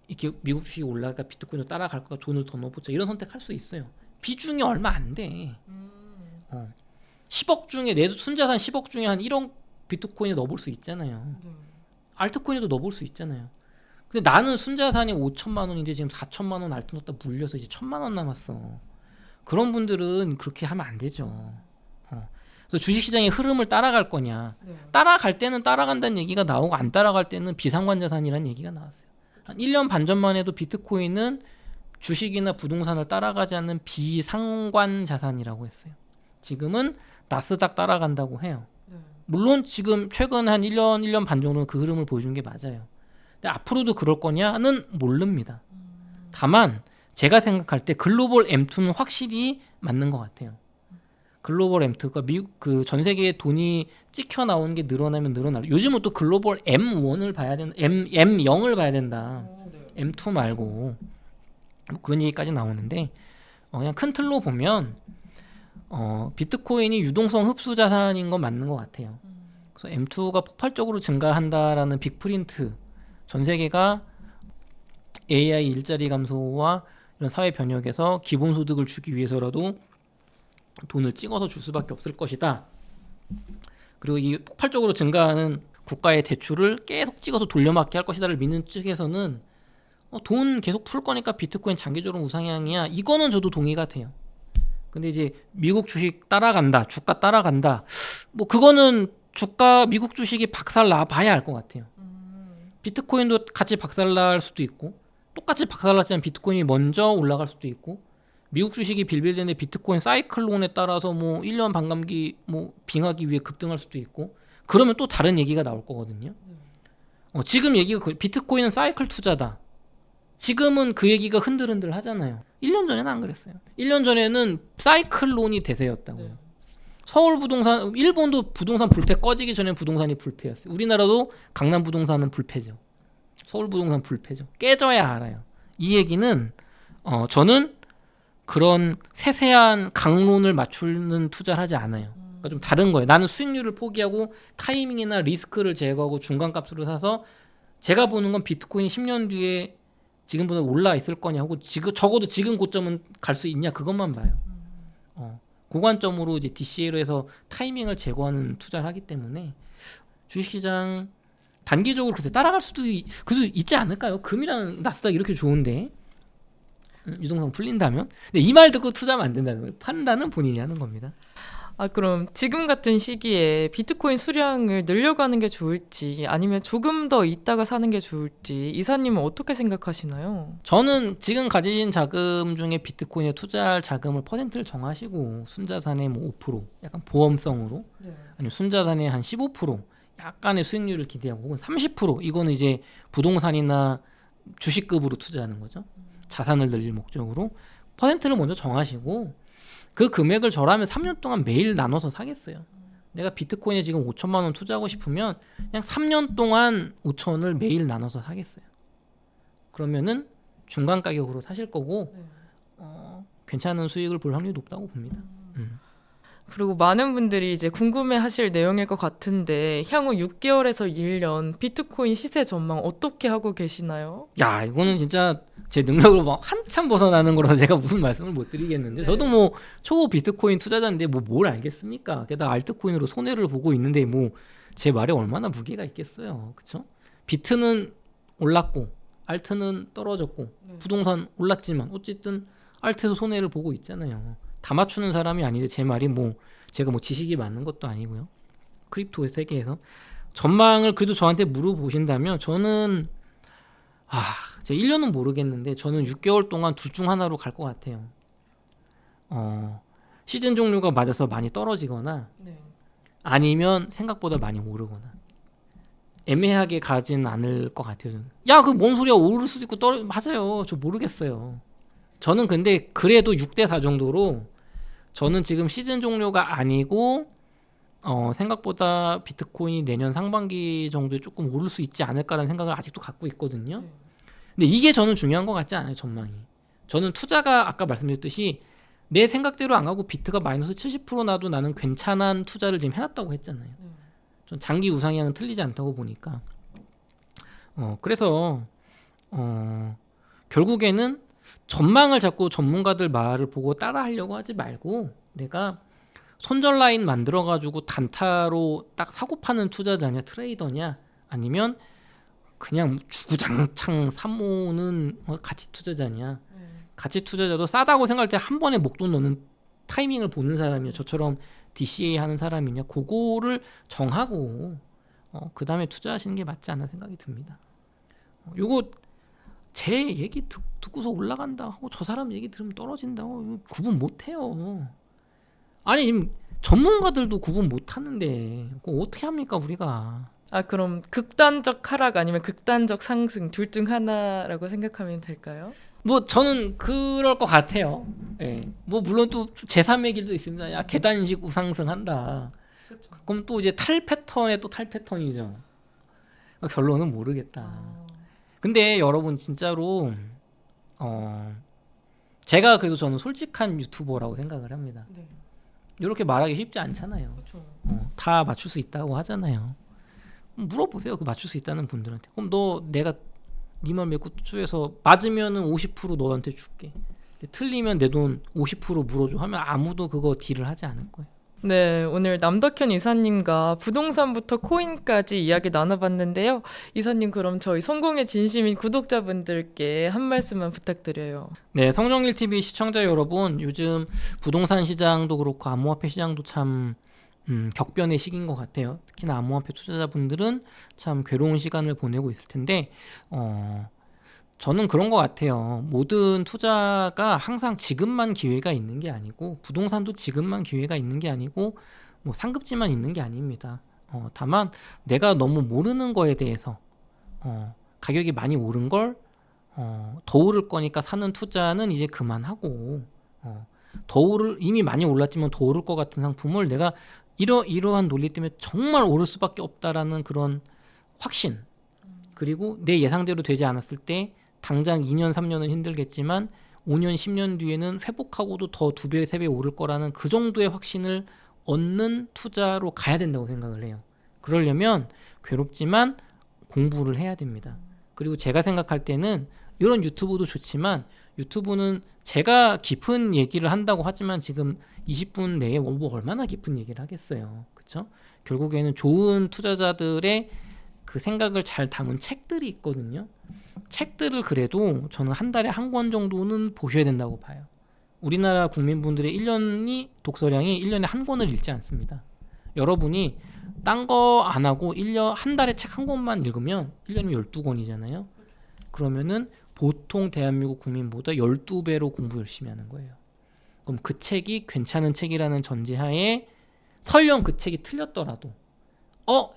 이렇게 미국 주식이 올라가 비트코인도 따라갈 거야, 돈을 더 넣어보자, 이런 선택할 수 있어요. 비중이 얼마 안 돼. 10억 중에, 내 순자산 10억 중에 한 1억 비트코인에 넣어볼 수 있잖아요. 알트코인에도 넣어볼 수 있잖아요. 근데 나는 순자산이 5천만 원인데 지금 4천만 원 알트 넣었다 물려서 이제 1,000만 원 남았어. 그런 분들은 그렇게 하면 안 되죠. 그래서 주식시장의 흐름을 따라갈 거냐, 따라갈 때는 따라간다는 얘기가 나오고 안 따라갈 때는 비상관 자산이라는 얘기가 나왔어요. 한 1년 반 전만 해도 비트코인은 주식이나 부동산을 따라가지 않는 비상관 자산이라고 했어요. 지금은 나스닥 따라간다고 해요. 물론 지금 최근 한 1년 반 정도는 그 흐름을 보여준 게 맞아요. 근데 앞으로도 그럴 거냐는 모릅니다. 다만 제가 생각할 때 글로벌 M2는 확실히 맞는 것 같아요. 글로벌 M2가 미국 전 세계에 돈이 찍혀 나오는 게 늘어나면 늘어나. 요즘은 또 글로벌 M1을 봐야 된다, M0을 봐야 된다. M2 말고 뭐 그런 얘기까지 나오는데, 그냥 큰 틀로 보면 비트코인이 유동성 흡수 자산인 건 맞는 것 같아요. 그래서 M2가 폭발적으로 증가한다라는 빅프린트, 전 세계가 AI 일자리 감소와 이런 사회 변혁에서 기본소득을 주기 위해서라도 돈을 찍어서 줄 수밖에 없을 것이다. 그리고 이 폭발적으로 증가하는 국가의 대출을 계속 찍어서 돌려막기 할 것이다를 믿는 측에서는 돈 계속 풀 거니까 비트코인 장기적으로 우상향이야. 이거는 저도 동의가 돼요. 근데 이제 미국 주식 따라간다, 주가 따라간다. 뭐 그거는 주가 미국 주식이 박살 나 봐야 알 것 같아요. 비트코인도 같이 박살 날 수도 있고 똑같이 박살 났지만 비트코인이 먼저 올라갈 수도 있고 미국 주식이 빌빌대는데 비트코인 사이클론에 따라서 뭐 1년 반감기 뭐 빙하기 위해 급등할 수도 있고 그러면 또 다른 얘기가 나올 거거든요. 지금 얘기가 비트코인은 사이클 투자다. 지금은 그 얘기가 흔들흔들 하잖아요. 1년 전에는 안 그랬어요. 1년 전에는 사이클론이 대세였다고요. 서울 부동산, 일본도 부동산 불패 꺼지기 전에 부동산이 불패였어요. 우리나라도 강남 부동산은 불패죠. 서울 부동산 불패죠. 깨져야 알아요. 이 얘기는 저는 그런 세세한 강론을 맞추는 투자를 하지 않아요. 그러니까 좀 다른 거예요. 나는 수익률을 포기하고 타이밍이나 리스크를 제거하고 중간값으로 사서 제가 보는 건 비트코인이 10년 뒤에 지금보다 올라 있을 거냐 하고 적어도 지금 고점은 갈 수 있냐 그것만 봐요. 그 관점으로 이제 DCA로 해서 타이밍을 제거하는 투자를 하기 때문에 주식시장 단기적으로 글쎄 따라갈 수도 그래도 있지 않을까요? 금이랑 나스닥 이렇게 좋은데 유동성 풀린다면? 근데 이 말 듣고 투자하면 안 된다는 거예요. 판단은 본인이 하는 겁니다. 그럼 지금 같은 시기에 비트코인 수량을 늘려가는 게 좋을지 아니면 조금 더 있다가 사는 게 좋을지 이사님은 어떻게 생각하시나요? 저는 지금 가지신 자금 중에 비트코인에 투자할 자금을 퍼센트를 정하시고 순자산의 뭐 5% 약간 보험성으로 아니면 순자산의 한 15% 약간의 수익률을 기대하고 혹은 30% 이거는 이제 부동산이나 주식급으로 투자하는 거죠. 자산을 늘릴 목적으로 퍼센트를 먼저 정하시고 그 금액을 저라면 3년 동안 매일 나눠서 사겠어요. 내가 비트코인에 지금 5천만 원 투자하고 싶으면 그냥 3년 동안 5천을 매일 나눠서 사겠어요. 그러면은 중간 가격으로 사실 거고 괜찮은 수익을 볼 확률이 높다고 봅니다. 그리고 많은 분들이 이제 궁금해하실 내용일 것 같은데 향후 6개월에서 1년 비트코인 시세 전망 어떻게 하고 계시나요? 야 이거는 진짜 제 능력으로 막 한참 벗어나는 거라서 제가 무슨 말씀을 못 드리겠는데 저도 뭐 초 비트코인 투자자인데 뭐 뭘 알겠습니까? 게다가 알트코인으로 손해를 보고 있는데 뭐 제 말에 얼마나 무게가 있겠어요, 그렇죠? 비트는 올랐고 알트는 떨어졌고 부동산 올랐지만 어쨌든 알트에서 손해를 보고 있잖아요. 다 맞추는 사람이 아닌데 제 말이 뭐 제가 뭐 지식이 많은 것도 아니고요. 크립토의 세계에서 전망을 그래도 저한테 물어보신다면 저는 제가 1년은 모르겠는데 저는 6개월 동안 둘 중 하나로 갈 것 같아요. 시즌 종료가 맞아서 많이 떨어지거나 아니면 생각보다 많이 오르거나 애매하게 가진 않을 것 같아요. 저는. 야, 그 뭔 소리야? 오를 수도 있고 맞아요. 저 모르겠어요. 저는 근데 그래도 6대4 정도로 저는 지금 시즌 종료가 아니고 생각보다 비트코인이 내년 상반기 정도에 조금 오를 수 있지 않을까라는 생각을 아직도 갖고 있거든요. 근데 이게 저는 중요한 것 같지 않아요, 전망이. 저는 투자가 아까 말씀드렸듯이 내 생각대로 안 가고 비트가 마이너스 70% 나도 나는 괜찮은 투자를 지금 해놨다고 했잖아요. 전 장기 우상향은 틀리지 않다고 보니까. 그래서 결국에는 전망을 자꾸 전문가들 말을 보고 따라 하려고 하지 말고 내가 손절 라인 만들어 가지고 단타로 딱 사고 파는 투자자냐 트레이더냐 아니면 그냥 주구장창 사모는 가치 투자자냐. 가치 투자자도 싸다고 생각할 때 한 번에 목돈 넣는 타이밍을 보는 사람이냐 저처럼 DCA 하는 사람이냐 그거를 정하고 그 다음에 투자하시는 게 맞지 않나 생각이 듭니다. 요거 제 얘기 듣고서 올라간다 하고 저 사람 얘기 들으면 떨어진다고 구분 못해요. 아니 지금 전문가들도 구분 못하는데 그거 어떻게 합니까 우리가. 그럼 극단적 하락 아니면 극단적 상승 둘 중 하나라고 생각하면 될까요? 뭐 저는 그럴 것 같아요. 예. 뭐 물론 또 제3의 길도 있습니다. 야 계단식 우상승한다. 그쵸. 그럼 또 이제 탈 패턴에 또 탈 패턴이죠. 결론은 모르겠다. 근데 여러분 진짜로 제가 그래도 저는 솔직한 유튜버라고 생각을 합니다. 이렇게 말하기 쉽지 않잖아요. 다 맞출 수 있다고 하잖아요. 물어보세요. 그 맞출 수 있다는 분들한테. 그럼 내가 네 말 믿고 투자해서 맞으면은 50% 너한테 줄게. 틀리면 내 돈 50% 물어줘 하면 아무도 그거 딜을 하지 않을 거예요. 네, 오늘 남덕현 이사님과 부동산부터 코인까지 이야기 나눠봤는데요. 이사님, 그럼 저희 성공의 진심인 구독자분들께 한 말씀만 부탁드려요. 네, 성정일TV 시청자 여러분, 요즘 부동산 시장도 그렇고 암호화폐 시장도 참 격변의 시기인 것 같아요. 특히나 암호화폐 투자자분들은 참 괴로운 시간을 보내고 있을 텐데 저는 그런 것 같아요. 모든 투자가 항상 지금만 기회가 있는 게 아니고, 부동산도 지금만 기회가 있는 게 아니고, 뭐 상급지만 있는 게 아닙니다. 다만 내가 너무 모르는 거에 대해서 가격이 많이 오른 걸 더 오를 거니까 사는 투자는 이제 그만하고, 이미 많이 올랐지만 더 오를 것 같은 상품을 내가 이러한 논리 때문에 정말 오를 수밖에 없다라는 그런 확신, 그리고 내 예상대로 되지 않았을 때 당장 2년 3년은 힘들겠지만 5년 10년 뒤에는 회복하고도 더 2배 3배 오를 거라는 그 정도의 확신을 얻는 투자로 가야 된다고 생각을 해요. 그러려면 괴롭지만 공부를 해야 됩니다. 그리고 제가 생각할 때는 이런 유튜브도 좋지만, 유튜브는 제가 깊은 얘기를 한다고 하지만 지금 20분 내에 뭐 얼마나 깊은 얘기를 하겠어요. 그렇죠? 결국에는 좋은 투자자들의 그 생각을 잘 담은 책들이 있거든요. 책들을 그래도 저는 한 달에 한 권 정도는 보셔야 된다고 봐요. 우리나라 국민분들의 1년이 독서량이 1년에 한 권을 읽지 않습니다. 여러분이 딴 거 안 하고 한 달에 책 한 권만 읽으면 1년이면 12권이잖아요. 그러면은 보통 대한민국 국민보다 12배로 공부 열심히 하는 거예요. 그럼 그 책이 괜찮은 책이라는 전제하에 설령 그 책이 틀렸더라도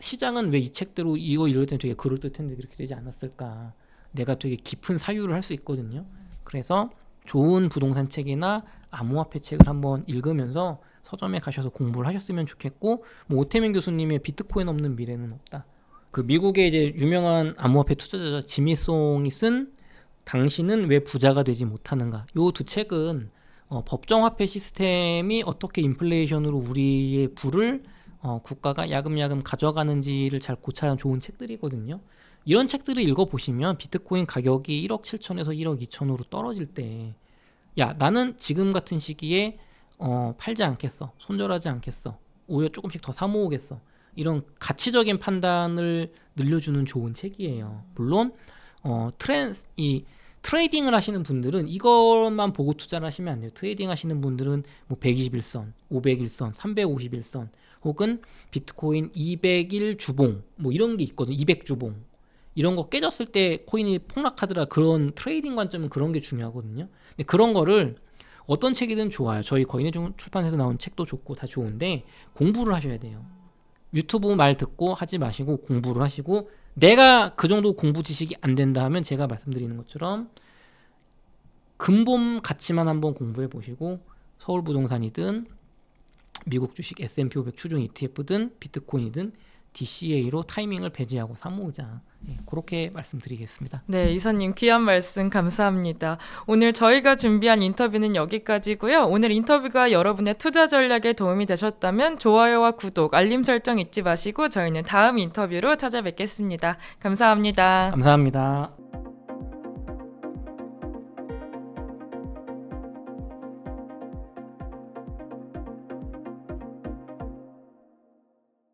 시장은 왜 이 책대로 이거 읽을 때는 되게 그럴듯했는데 그렇게 되지 않았을까, 내가 되게 깊은 사유를 할 수 있거든요. 그래서 좋은 부동산 책이나 암호화폐 책을 한번 읽으면서 서점에 가셔서 공부를 하셨으면 좋겠고, 뭐 오태민 교수님의 비트코인 없는 미래는 없다, 그 미국의 이제 유명한 암호화폐 투자자 지미 송이 쓴 당신은 왜 부자가 되지 못하는가, 요 두 책은 법정화폐 시스템이 어떻게 인플레이션으로 우리의 부를 국가가 야금야금 가져가는지를 잘 고찰한 좋은 책들이거든요. 이런 책들을 읽어보시면 비트코인 가격이 1억 7천에서 1억 2천으로 떨어질 때, 야, 나는 지금 같은 시기에 팔지 않겠어, 손절하지 않겠어, 오히려 조금씩 더 사 모으겠어, 이런 가치적인 판단을 늘려주는 좋은 책이에요. 물론 트레이딩을 하시는 분들은 이것만 보고 투자를 하시면 안 돼요. 트레이딩 하시는 분들은 뭐 121선, 501선, 351선, 혹은 비트코인 200일 주봉, 뭐 이런 게 있거든요. 200주봉. 이런 거 깨졌을 때 코인이 폭락하더라. 그런 트레이딩 관점은 그런 게 중요하거든요. 근데 그런 거를 어떤 책이든 좋아요. 저희 거인의 출판에서 나온 책도 좋고 다 좋은데 공부를 하셔야 돼요. 유튜브 말 듣고 하지 마시고 공부를 하시고, 내가 그 정도 공부 지식이 안 된다 하면 제가 말씀드리는 것처럼 근본 가치만 한번 공부해 보시고, 서울부동산이든 미국 주식 S&P 500 추종 ETF든 비트코인이든 DCA로 타이밍을 배제하고 사모으자. 그렇게 말씀드리겠습니다. 네, 이사님 귀한 말씀 감사합니다. 오늘 저희가 준비한 인터뷰는 여기까지고요. 오늘 인터뷰가 여러분의 투자 전략에 도움이 되셨다면 좋아요와 구독, 알림 설정 잊지 마시고 저희는 다음 인터뷰로 찾아뵙겠습니다. 감사합니다. 감사합니다.